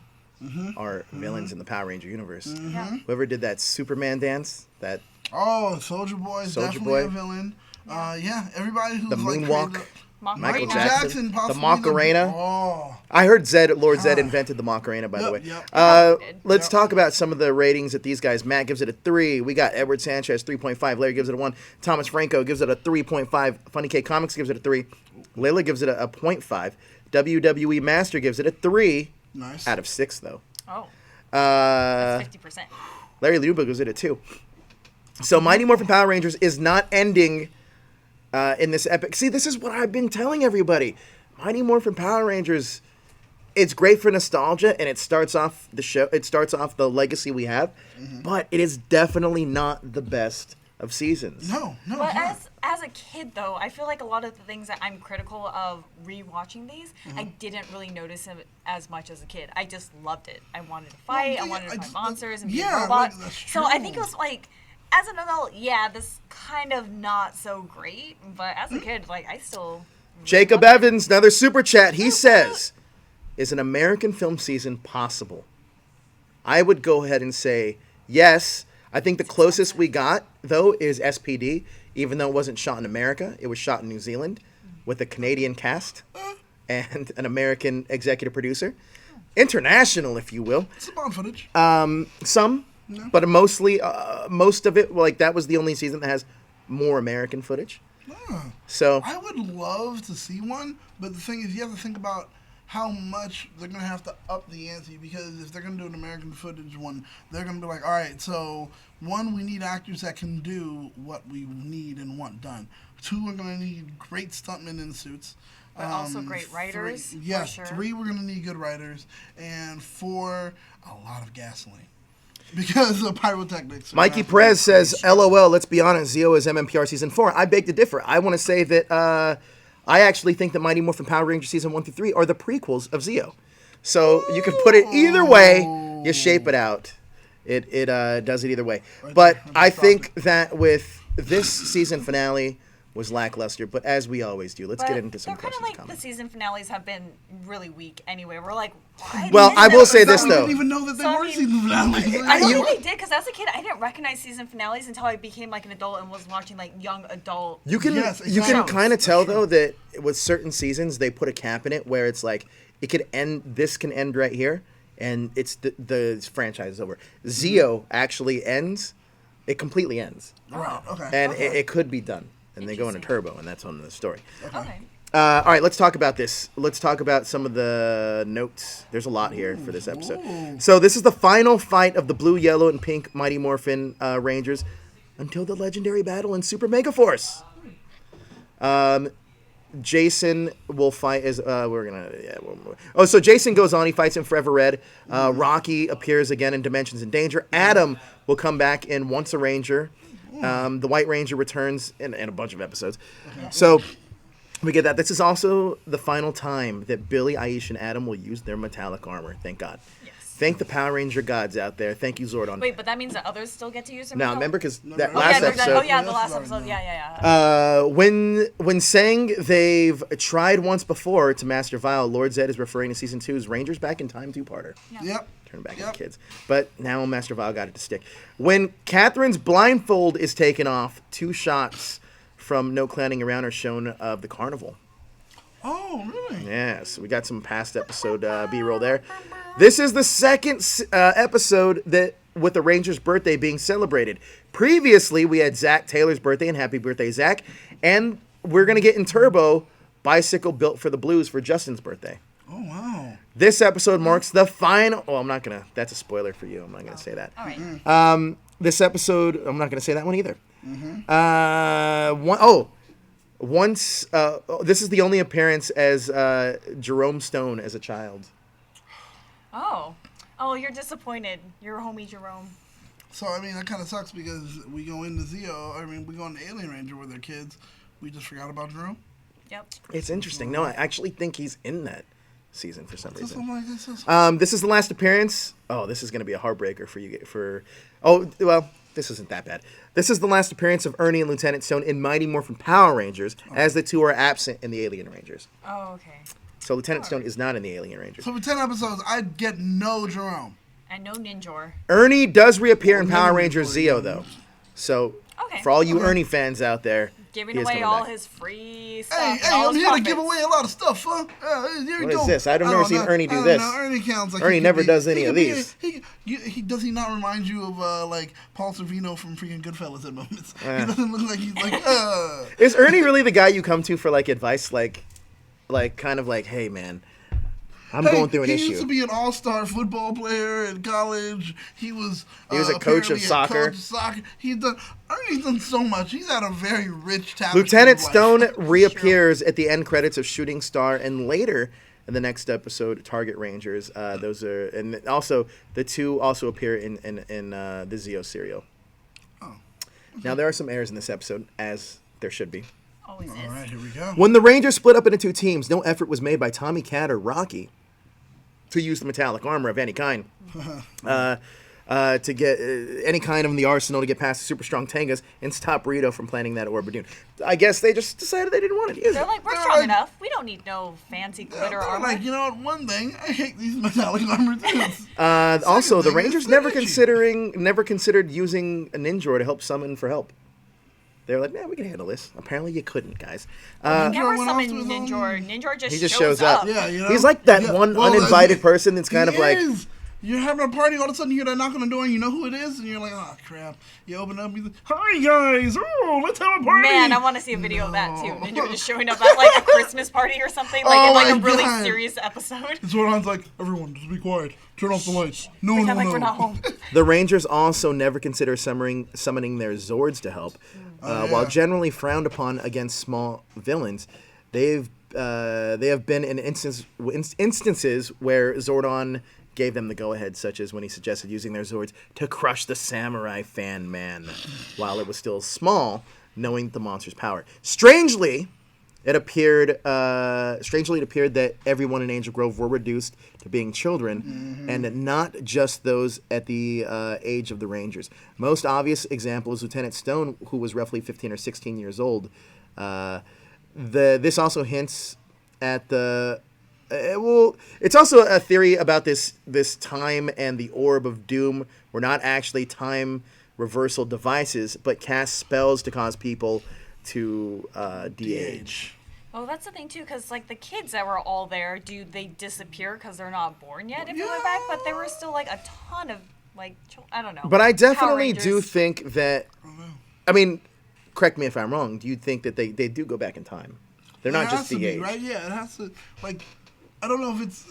are villains in the Power Ranger universe. Yeah. Whoever did that Superman dance, that Oh, Soldier Boy is Soulja definitely Boy. a villain. Yeah, everybody who's the like moonwalk, created- Michael Macarena. Jackson, the possibly Macarena. Oh, I heard Lord Zed invented the Macarena, by the way. Yep. Let's Yep. talk about some of the ratings that these guys. Matt gives it a 3. We got Edward Sanchez, 3.5. Larry gives it a 1. Thomas Franco gives it a 3.5. Funny K Comics gives it a 3. Layla gives it a 0.5. WWE Master gives it a 3 nice. out of 6, though. Oh, Uh, 50%. Larry Luba gives it a 2. So Mighty Morphin Power Rangers is not ending in this epic. See, this is what I've been telling everybody. Mighty Morphin Power Rangers, it's great for nostalgia, and it starts off the show. It starts off the legacy we have, but it is definitely not the best of seasons. No. But yeah. as a kid, though, I feel like a lot of the things that I'm critical of rewatching these, I didn't really notice them as much as a kid. I just loved it. I wanted to fight. yeah, I wanted to I fight just- monsters and be yeah, a robot. like, that's So I think it true. was like, as an adult, yeah, this kind of not so great. But as a kid, like I still. really Jacob loved it. Evans, another super chat. He says, "Is an American film season possible?" I would go ahead and say yes. I think the closest we got, though, is SPD. Even though it wasn't shot in America, it was shot in New Zealand with a Canadian cast and an American executive producer. International, if you will. It's Saban footage. Some, but mostly, most of it, like, that was the only season that has more American footage. So, I would love to see one, but the thing is, you have to think about how much they're going to have to up the ante, because if they're going to do an American footage one, they're going to be like, all right, so one, we need actors that can do what we need and want done. 2, we're going to need great stuntmen in suits. But also great writers, 3, yeah, for sure. 3, we're going to need good writers. And 4, a lot of gasoline. Because of pyrotechnics. Mikey Perez says, LOL, let's be honest, Zio is MMPR Season 4. I beg to differ. I want to say that I actually think that Mighty Morphin Power Rangers Season 1 through 3 are the prequels of Zio. So you can put it either way. You shape it out. It does it either way. But I think that with this season finale, was lackluster, but as we always do, let's get into some they're kind questions of and like comments. the season finales have been really weak anyway. We're like, why? Well, I will say this, I though. didn't even know that they So, I were mean, season finales. I know they did, because as a kid, I didn't recognize season finales until I became like an adult and was watching like young adult. You can Yes, you can exactly. kind of tell though that with certain seasons they put a cap in it where it's like it could end. This can end right here, and it's the franchise is over. Zeo actually ends. It completely ends, Right. Okay. and okay. it could be done. And they go into Interesting. turbo, and that's on the story. Okay. All right, let's talk about this. Let's talk about some of the notes. There's a lot here for this episode. Ooh. So this is the final fight of the blue, yellow, and pink Mighty Morphin Rangers until the legendary battle in Super Mega Force. Jason will fight as so Jason goes on. He fights in Forever Red. Rocky appears again in Dimensions in Danger. Adam will come back in Once a Ranger. The White Ranger returns in a bunch of episodes. So we get that. This is also the final time that Billy, Aish, and Adam will use their metallic armor. Thank God. Yes. Thank the Power Ranger gods out there. Thank you, Zordon. Wait, but that means that others still get to use their Now, metal? remember, because that Oh, last yeah, episode... Oh, yeah, the Yeah, last sorry, episode. no. Yeah. when saying they've tried once before to master Vile, Lord Zed is referring to Season 2's Rangers Back in Time two-parter. Yep. Turn back Yep. into kids. But now Master Vile got it to stick. When Catherine's blindfold is taken off, 2 shots from No Clowning Around are shown of the carnival. Oh, really? Yes, we got some past episode B-roll there. This is the second episode that with the Rangers' birthday being celebrated. Previously, we had Zach Taylor's birthday, and happy birthday, Zach. And we're going to get in Turbo, Bicycle Built for the Blues for Justin's birthday. Oh, wow. This episode marks the final... Oh, I'm not going to... That's a spoiler for you. I'm not going to say that. All right. This episode... I'm not going to say that one either. This is the only appearance as Jerome Stone as a child. Oh, you're disappointed. Your homie Jerome. So, I mean, that kind of sucks because we go into we go into Alien Ranger with their kids. We just forgot about Jerome. Yep. It's interesting. No, I actually think he's in that season for some So reason. something like this is... This is the last appearance. Oh, this is going to be a heartbreaker for you. This isn't that bad. This is the last appearance of Ernie and Lieutenant Stone in Mighty Morphin Power Rangers, as the two are absent in the Alien Rangers. Oh, okay. So Lieutenant Stone is not in the Alien Rangers. So for 10 episodes, I'd get no Jerome. And no Ninjor. Ernie does reappear in Power never Rangers before, Zeo, though. So, Okay. for all you Ernie fans out there, Giving he is away coming all back. his free stuff. Hey, and all I'm his here to give profits. away a lot of stuff, huh? Here you What go. is this? I've never don't seen know. Ernie do I don't this. know. Ernie counts like Ernie he could never be- does he any could of be- these. Does he not remind you of like Paul Sorvino from freaking Goodfellas at moments? He doesn't look like he's like. Is Ernie really the guy you come to for, like, advice? Like kind of like, hey, man, I'm going through an he issue. used to be an all-star football player in college. He was He was a coach of apparently soccer. Coach of soccer. Ernie's done so much. He's had a very rich talent. Lieutenant Stone reappears at the end credits of Shooting Star and later in the next episode, Target Rangers. Those are, and also the two also appear in the Zeo serial. Oh. Now there are some errors in this episode, as there should be. Always All is. right, here we go. When the Rangers split up into 2 teams, no effort was made by Tommy Cat or Rocky to use the metallic armor of any kind. To get any kind of the arsenal to get past the super strong Tangas and stop Rito from planting that Orbidoon. I guess they just decided they didn't want to use They're it. like, we're They're strong like- enough. We don't need no fancy glitter They're armor. like, you know what? One thing, I hate these metallic armor dudes. Also, the thing, Rangers it's never itchy. considered using a Ninjor to help summon for help. They were like, "Man, we can handle this." Apparently, you couldn't, guys. Never Ninjor went off summon to his own- Ninjor. Ninjor just, He just shows up. Yeah, you know. He's like that Yeah, one well, uninvited person that's kind of He like, is. You're having a party, all of a sudden you hear that knock on the door and you know who it is, and you're like, oh crap. You open up, you're like, hi guys, oh, let's have a party. Man, I want to see a video of that too. No. Ninjor just showing up at like a Christmas party or something, like Oh in like my a really God. serious episode. Zordon's like, everyone, just be quiet. Turn off the lights. No one Pretend will like we're know. not home. The Rangers also never consider summoning their Zords to help. While generally frowned upon against small villains, they have been in instances where Zordon gave them the go-ahead, such as when he suggested using their Zords to crush the Samurai Fan Man while it was still small, knowing the monster's power. Strangely, it appeared that everyone in Angel Grove were reduced to being children, and not just those at the age of the Rangers. Most obvious example is Lieutenant Stone, who was roughly 15 or 16 years old This also hints at the. It's also a theory about this time and the orb of doom were not actually time reversal devices, but cast spells to cause people to de-age. Well, that's the thing too, because like the kids that were all there, do they disappear because they're not born yet? If they went back, but there were still like a ton of like I don't know. But I definitely Power Rangers. do think that. I mean, correct me if I'm wrong. Do you think that they do go back in time? They're not just de-age, right? Yeah, it has to. Like, I don't know if it's.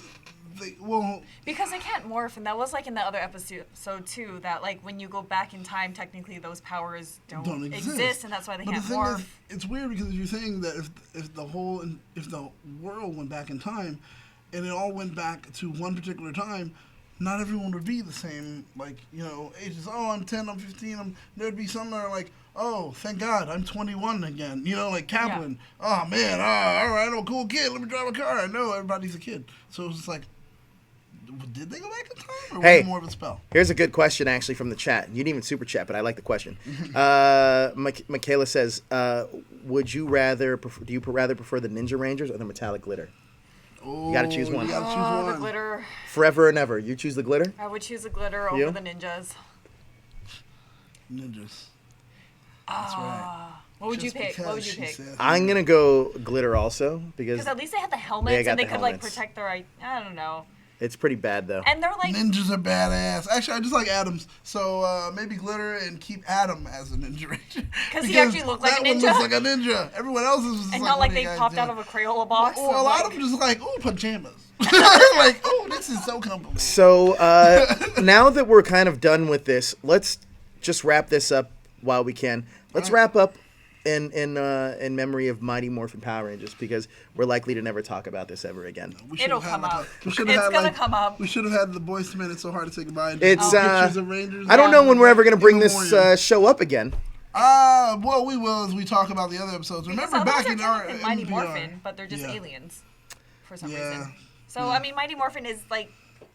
Because they can't morph, and that was like in the other episode too. That like when you go back in time, technically those powers don't exist, and that's why they can't morph. It's weird because you're saying that if the world went back in time, and it all went back to one particular time, not everyone would be the same. Like ages. Oh, I'm 10. I'm 15. There'd be some that are like, oh, thank God, I'm 21 again. Like Kaplan. Yeah. Oh man, all right, I'm a cool kid. Let me drive a car. I know everybody's a kid. So it's just like. Did they go back in time, or was it more of a spell? Here's a good question, actually, from the chat. You didn't even super chat, but I like the question. Michaela says, "Would you rather? Do you rather prefer the Ninja Rangers or the metallic glitter? You got to choose one. You got to choose one. The glitter. Forever and ever. You choose the glitter. I would choose the glitter over the ninjas. Ninjas. That's right. What would you pick? I'm gonna go glitter also because at least they had the helmets and they could like protect their. I don't know. It's pretty bad, though. And they're like... Ninjas are badass. Actually, I just like Adams. So maybe glitter and keep Adam as a Ninja Ranger. Because he actually looked like a ninja? That one looks like a ninja. Everyone else is just and like... not like they popped out of a Crayola box. Or a lot of them just like, ooh, pajamas. Like, ooh, this is so comfortable. So now that we're kind of done with this, let's just wrap this up while we can. Let's wrap up in memory of Mighty Morphin Power Rangers because we're likely to never talk about this ever again. It'll come up. It's gonna come up. We should have had the Boys to Men. It's so hard to say goodbye. It's pictures of Rangers. I don't know when we're ever gonna bring this show up again. Well, we will as we talk about the other episodes. Remember back in our Mighty Morphin, but they're just aliens for some reason. So I mean, Mighty Morphin is like.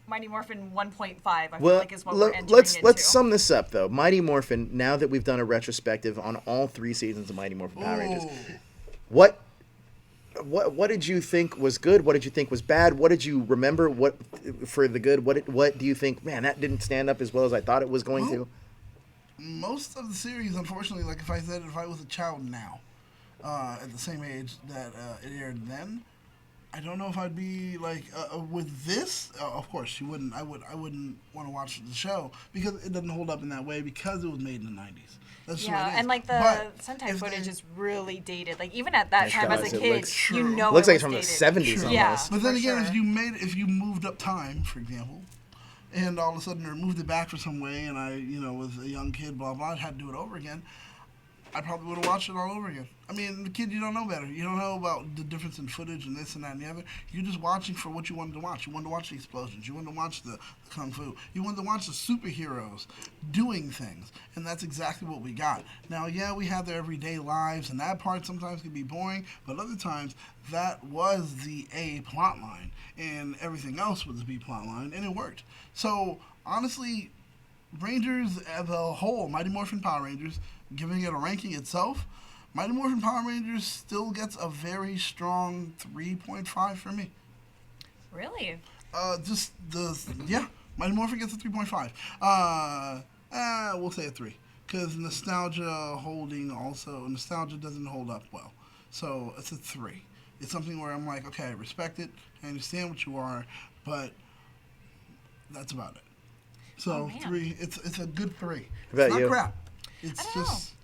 Mighty Morphin 1.5, I feel like is what we're entering into. Let's sum this up, though. Mighty Morphin, now that we've done a retrospective on all 3 seasons of Mighty Morphin Power Rangers, what did you think was good? What did you think was bad? What did you remember? What for the good? What do you think, man, that didn't stand up as well as I thought it was going to? Most of the series, unfortunately, like if I was a child now, at the same age that it aired then, I don't know if I'd be like with this. Of course, you wouldn't. I wouldn't want to watch the show because it doesn't hold up in that way because it was made in the 90s. That's and like the Sentai footage is really dated. Like even at that time as a kid, it looks like it's from dated. the 70s almost. Yeah, but then again, if you moved up time, for example, and all of a sudden or moved it back for some way, and I was a young kid, blah blah, I had to do it over again. I probably would have watched it all over again. I mean, the kid, you don't know better. You don't know about the difference in footage and this and that and the other. You're just watching for what you wanted to watch. You wanted to watch the explosions. You wanted to watch the kung fu. You wanted to watch the superheroes doing things. And that's exactly what we got. Now, yeah, we have their everyday lives, and that part sometimes can be boring, but other times that was the A plot line, and everything else was the B plot line, and it worked. So, honestly, Rangers as a whole, Mighty Morphin Power Rangers, giving it a ranking itself, Mighty Morphin Power Rangers still gets a very strong 3.5 for me. Really? Mighty Morphin gets a 3.5. We'll say a 3. Because nostalgia doesn't hold up well. So it's a 3. It's something where I'm like, okay, I respect it, I understand what you are, but that's about it. So 3, it's a good 3. It's not crap. It's just...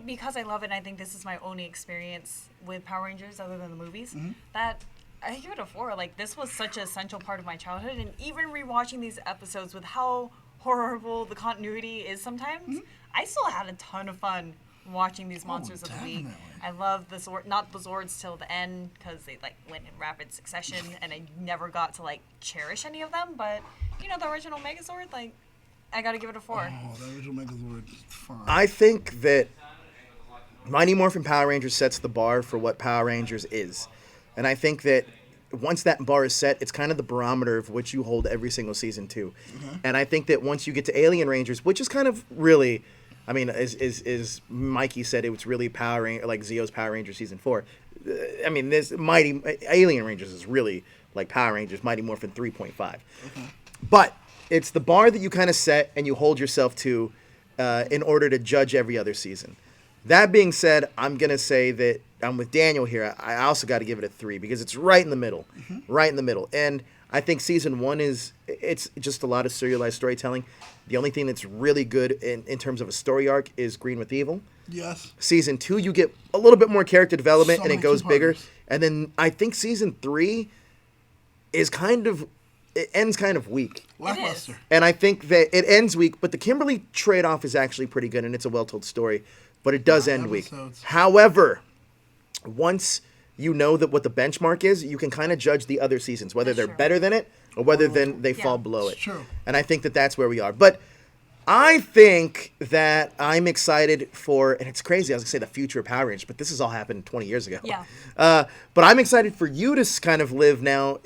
because I love it, and I think this is my only experience with Power Rangers other than the movies, that I give it a 4. Like, this was such an essential part of my childhood, and even rewatching these episodes with how horrible the continuity is sometimes, I still had a ton of fun watching these monsters of the week. I love the Zord, not the Zords till the end, because they like went in rapid succession, and I never got to like cherish any of them, but the original Megazord, like, I gotta give it a 4. Oh, the original Megazord is fine. I think that Mighty Morphin Power Rangers sets the bar for what Power Rangers is. And I think that once that bar is set, it's kind of the barometer of which you hold every single season too. And I think that once you get to Alien Rangers, which is kind of really I mean, as Mikey said, it was really like Zio's Power Rangers season 4. I mean, this Mighty Alien Rangers is really like Power Rangers Mighty Morphin 3.5. But it's the bar that you kind of set and you hold yourself to in order to judge every other season. That being said, I'm going to say that I'm with Daniel here. I also got to give it a 3 because it's right in the middle. Right in the middle. And I think season 1 it's just a lot of serialized storytelling. The only thing that's really good in terms of a story arc is Green with Evil. Yes. Season 2, you get a little bit more character development and it goes bigger. two-parters. And then I think season 3 is it ends kind of weak. Lackluster. And I think that it ends weak, but the Kimberly trade-off is actually pretty good and it's a well-told story. But it does end weak. However, once you know that what the benchmark is, you can kind of judge the other seasons, whether they're better than it or whether they fall below it. It's true. And I think that that's where we are. But I think that I'm excited for, and it's crazy, I was going to say the future of Power Rangers, but this has all happened 20 years ago. Yeah. But I'm excited for you to kind of live now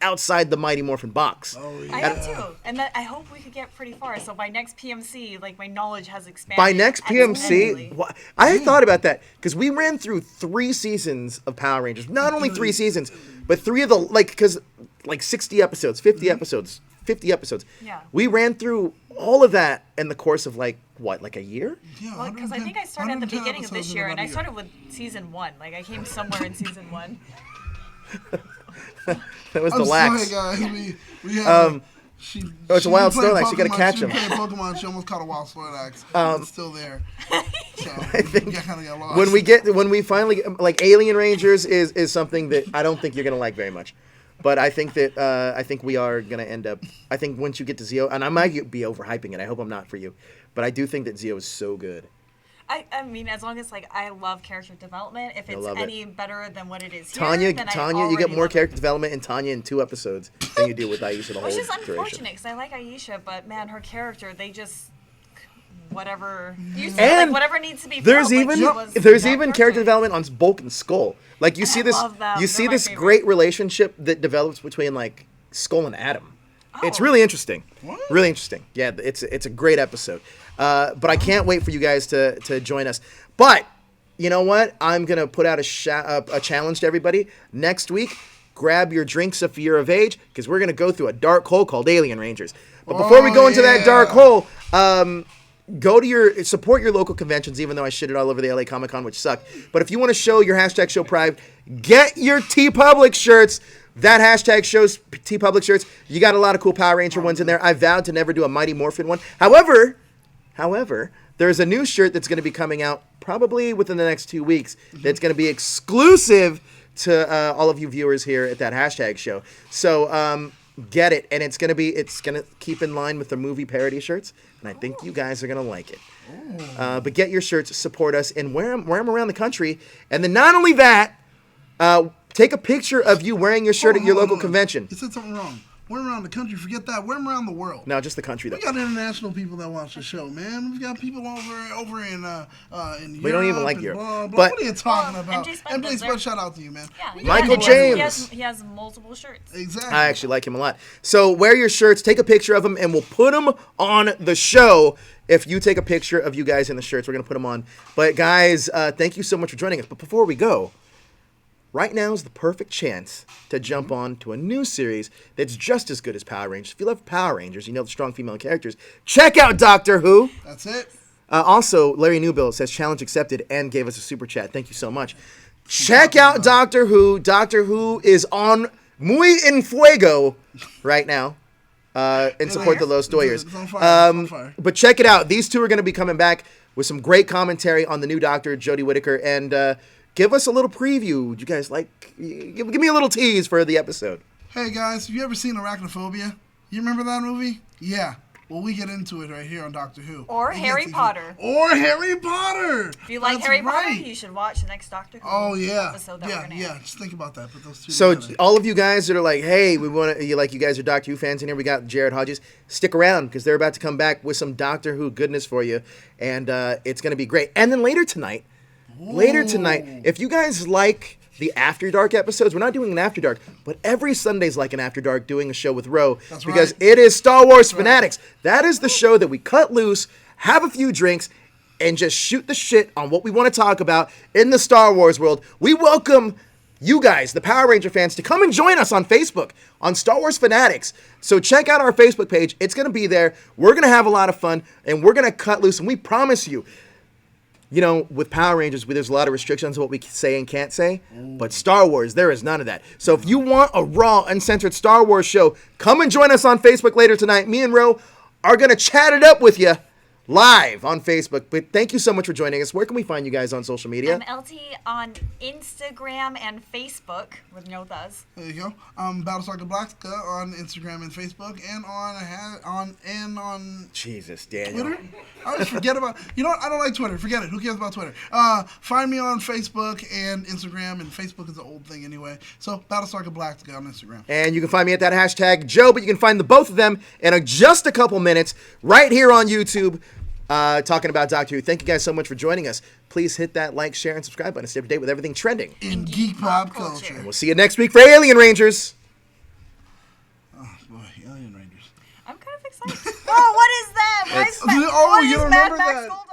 outside the Mighty Morphin box. Oh, yeah. I am too, and that I hope we could get pretty far. So by next PMC, like my knowledge has expanded. By next PMC, exponentially. I thought about that because we ran through 3 seasons of Power Rangers. Not only 3 seasons, but 3 of the 60 episodes, 50 episodes, 50 episodes. Yeah. We ran through all of that in the course of like a year? Yeah, Well, because I 110 think I started at the 110 beginning of this episodes in year, and about I a year. started with season 1. Like I came somewhere in season 1. That was I'm the lax. sorry, guys. We have. It's a wild Snorlax. You gotta catch him. She played Pokemon. She almost caught a wild Snorlax. It's still there. So think we kind of got lost. When we finally like Alien Rangers is something that I don't think you're gonna like very much, but I think that I think we are gonna end up. I think once you get to Zeo, and I might be overhyping it. I hope I'm not for you, but I do think that Zeo is so good. I mean, as long as like I love character development, if it's love it. any better than what it is here, Tanya, then I you get already more love it. character development in Tanya in 2 episodes than you do with Aisha the whole Which is duration. unfortunate because I like Aisha, but man, her character, they just whatever And whatever needs to be. There's felt, like even she was there's that even person. character development on Bulk and Skull. Like you see this love them. you They're see my this favorite. great relationship that develops between like Skull and Adam. It's Oh. really interesting. What? Really interesting. Yeah, it's a great episode. But I can't wait for you guys to join us. But you know what? I'm gonna put out a challenge to everybody next week. Grab your drinks if you're of age, because we're gonna go through a dark hole called Alien Rangers. But before we go into that dark hole, go to support your local conventions, even though I shitted all over the LA Comic Con, which sucked. But if you want to show your hashtag show pride, get your T Public shirts. That hashtag shows T Public shirts. You got a lot of cool Power Ranger ones in there. I vowed to never do a Mighty Morphin one. However, there's a new shirt that's going to be coming out probably within the next 2 weeks. That's going to be exclusive to all of you viewers here at that hashtag show. So get it, and it's gonna keep in line with the movie parody shirts, and I think you guys are gonna like it. But get your shirts, support us, and wear them around the country. And then not only that, take a picture of you wearing your shirt at your local convention. You said something wrong. We're around the country. Forget that. We're around the world. No, just the country though. We got international people that watch the show, man. We've got people over in Europe. We don't even like and Europe. blah, blah. But- What are you talking about? MJ Spud MJ does Spud, their- shout out to you, man. Yeah, Michael and James. He has multiple shirts. Exactly. I actually like him a lot. So wear your shirts, take a picture of them, and we'll put them on the show. If you take a picture of you guys in the shirts, we're going to put them on. But guys, thank you so much for joining us. But before we go, right now is the perfect chance to jump on to a new series that's just as good as Power Rangers. If you love Power Rangers, you know the strong female characters, check out Doctor Who. That's it. Also, Larry Newbill says challenge accepted and gave us a super chat. Thank you so much. Check out Doctor Who. Doctor Who is on muy en fuego right now. And support the Los Doyers. It's on fire. It's on fire. But check it out. These two are going to be coming back with some great commentary on the new Doctor, Jodie Whittaker, and give us a little preview. Would you guys like? Give me a little tease for the episode. Hey guys, have you ever seen Arachnophobia? You remember that movie? Yeah. Well, we get into it right here on Doctor Who. Or It Harry gets Potter. Or Harry Potter. If you like That's Harry Potter, right. you should watch the next Doctor Who Oh yeah. episode that we're gonna Yeah. have. Just think about that. Put those two So together. all of you guys that are like, hey, we want to, you guys are Doctor Who fans in here. We got Jared Hodges. Stick around because they're about to come back with some Doctor Who goodness for you, and it's going to be great. And then later tonight, if you guys like the After Dark episodes, we're not doing an After Dark, but every Sunday's like an After Dark doing a show with Ro. That's because right. it is Star Wars Fanatics. That is the show that we cut loose have a few drinks, and just shoot the shit on what we want to talk about in the Star Wars world. We welcome you guys, the Power Ranger fans, to come and join us on Facebook, on Star Wars Fanatics. So check out our Facebook page. It's going to be there. We're going to have a lot of fun, and we're going to cut loose, and we promise you, with Power Rangers, there's a lot of restrictions on what we can say and can't say, but Star Wars, there is none of that. So if you want a raw, uncensored Star Wars show, come and join us on Facebook later tonight. Me and Ro are going to chat it up with you live on Facebook. But thank you so much for joining us. Where can we find you guys on social media? Elle Tea on Instagram and Facebook with no thes. There you go. Battlestar Galactica on Instagram and Facebook, and on Jesus, Daniel. Twitter. I always forget about. You know what? I don't like Twitter. Forget it. Who cares about Twitter? Find me on Facebook and Instagram, and Facebook is an old thing anyway. So Battlestar Galactica on Instagram. And you can find me at that hashtag Joe, but you can find the both of them in just a couple minutes right here on YouTube. Talking about Doctor Who. Thank you guys so much for joining us. Please hit that like, share, and subscribe button to stay up to date with everything trending. In geek pop culture. We'll see you next week for Alien Rangers. Oh boy, Alien Rangers. I'm kind of excited. Oh, what is that? Why is that? Oh, what you is don't Mad remember Max that? Gold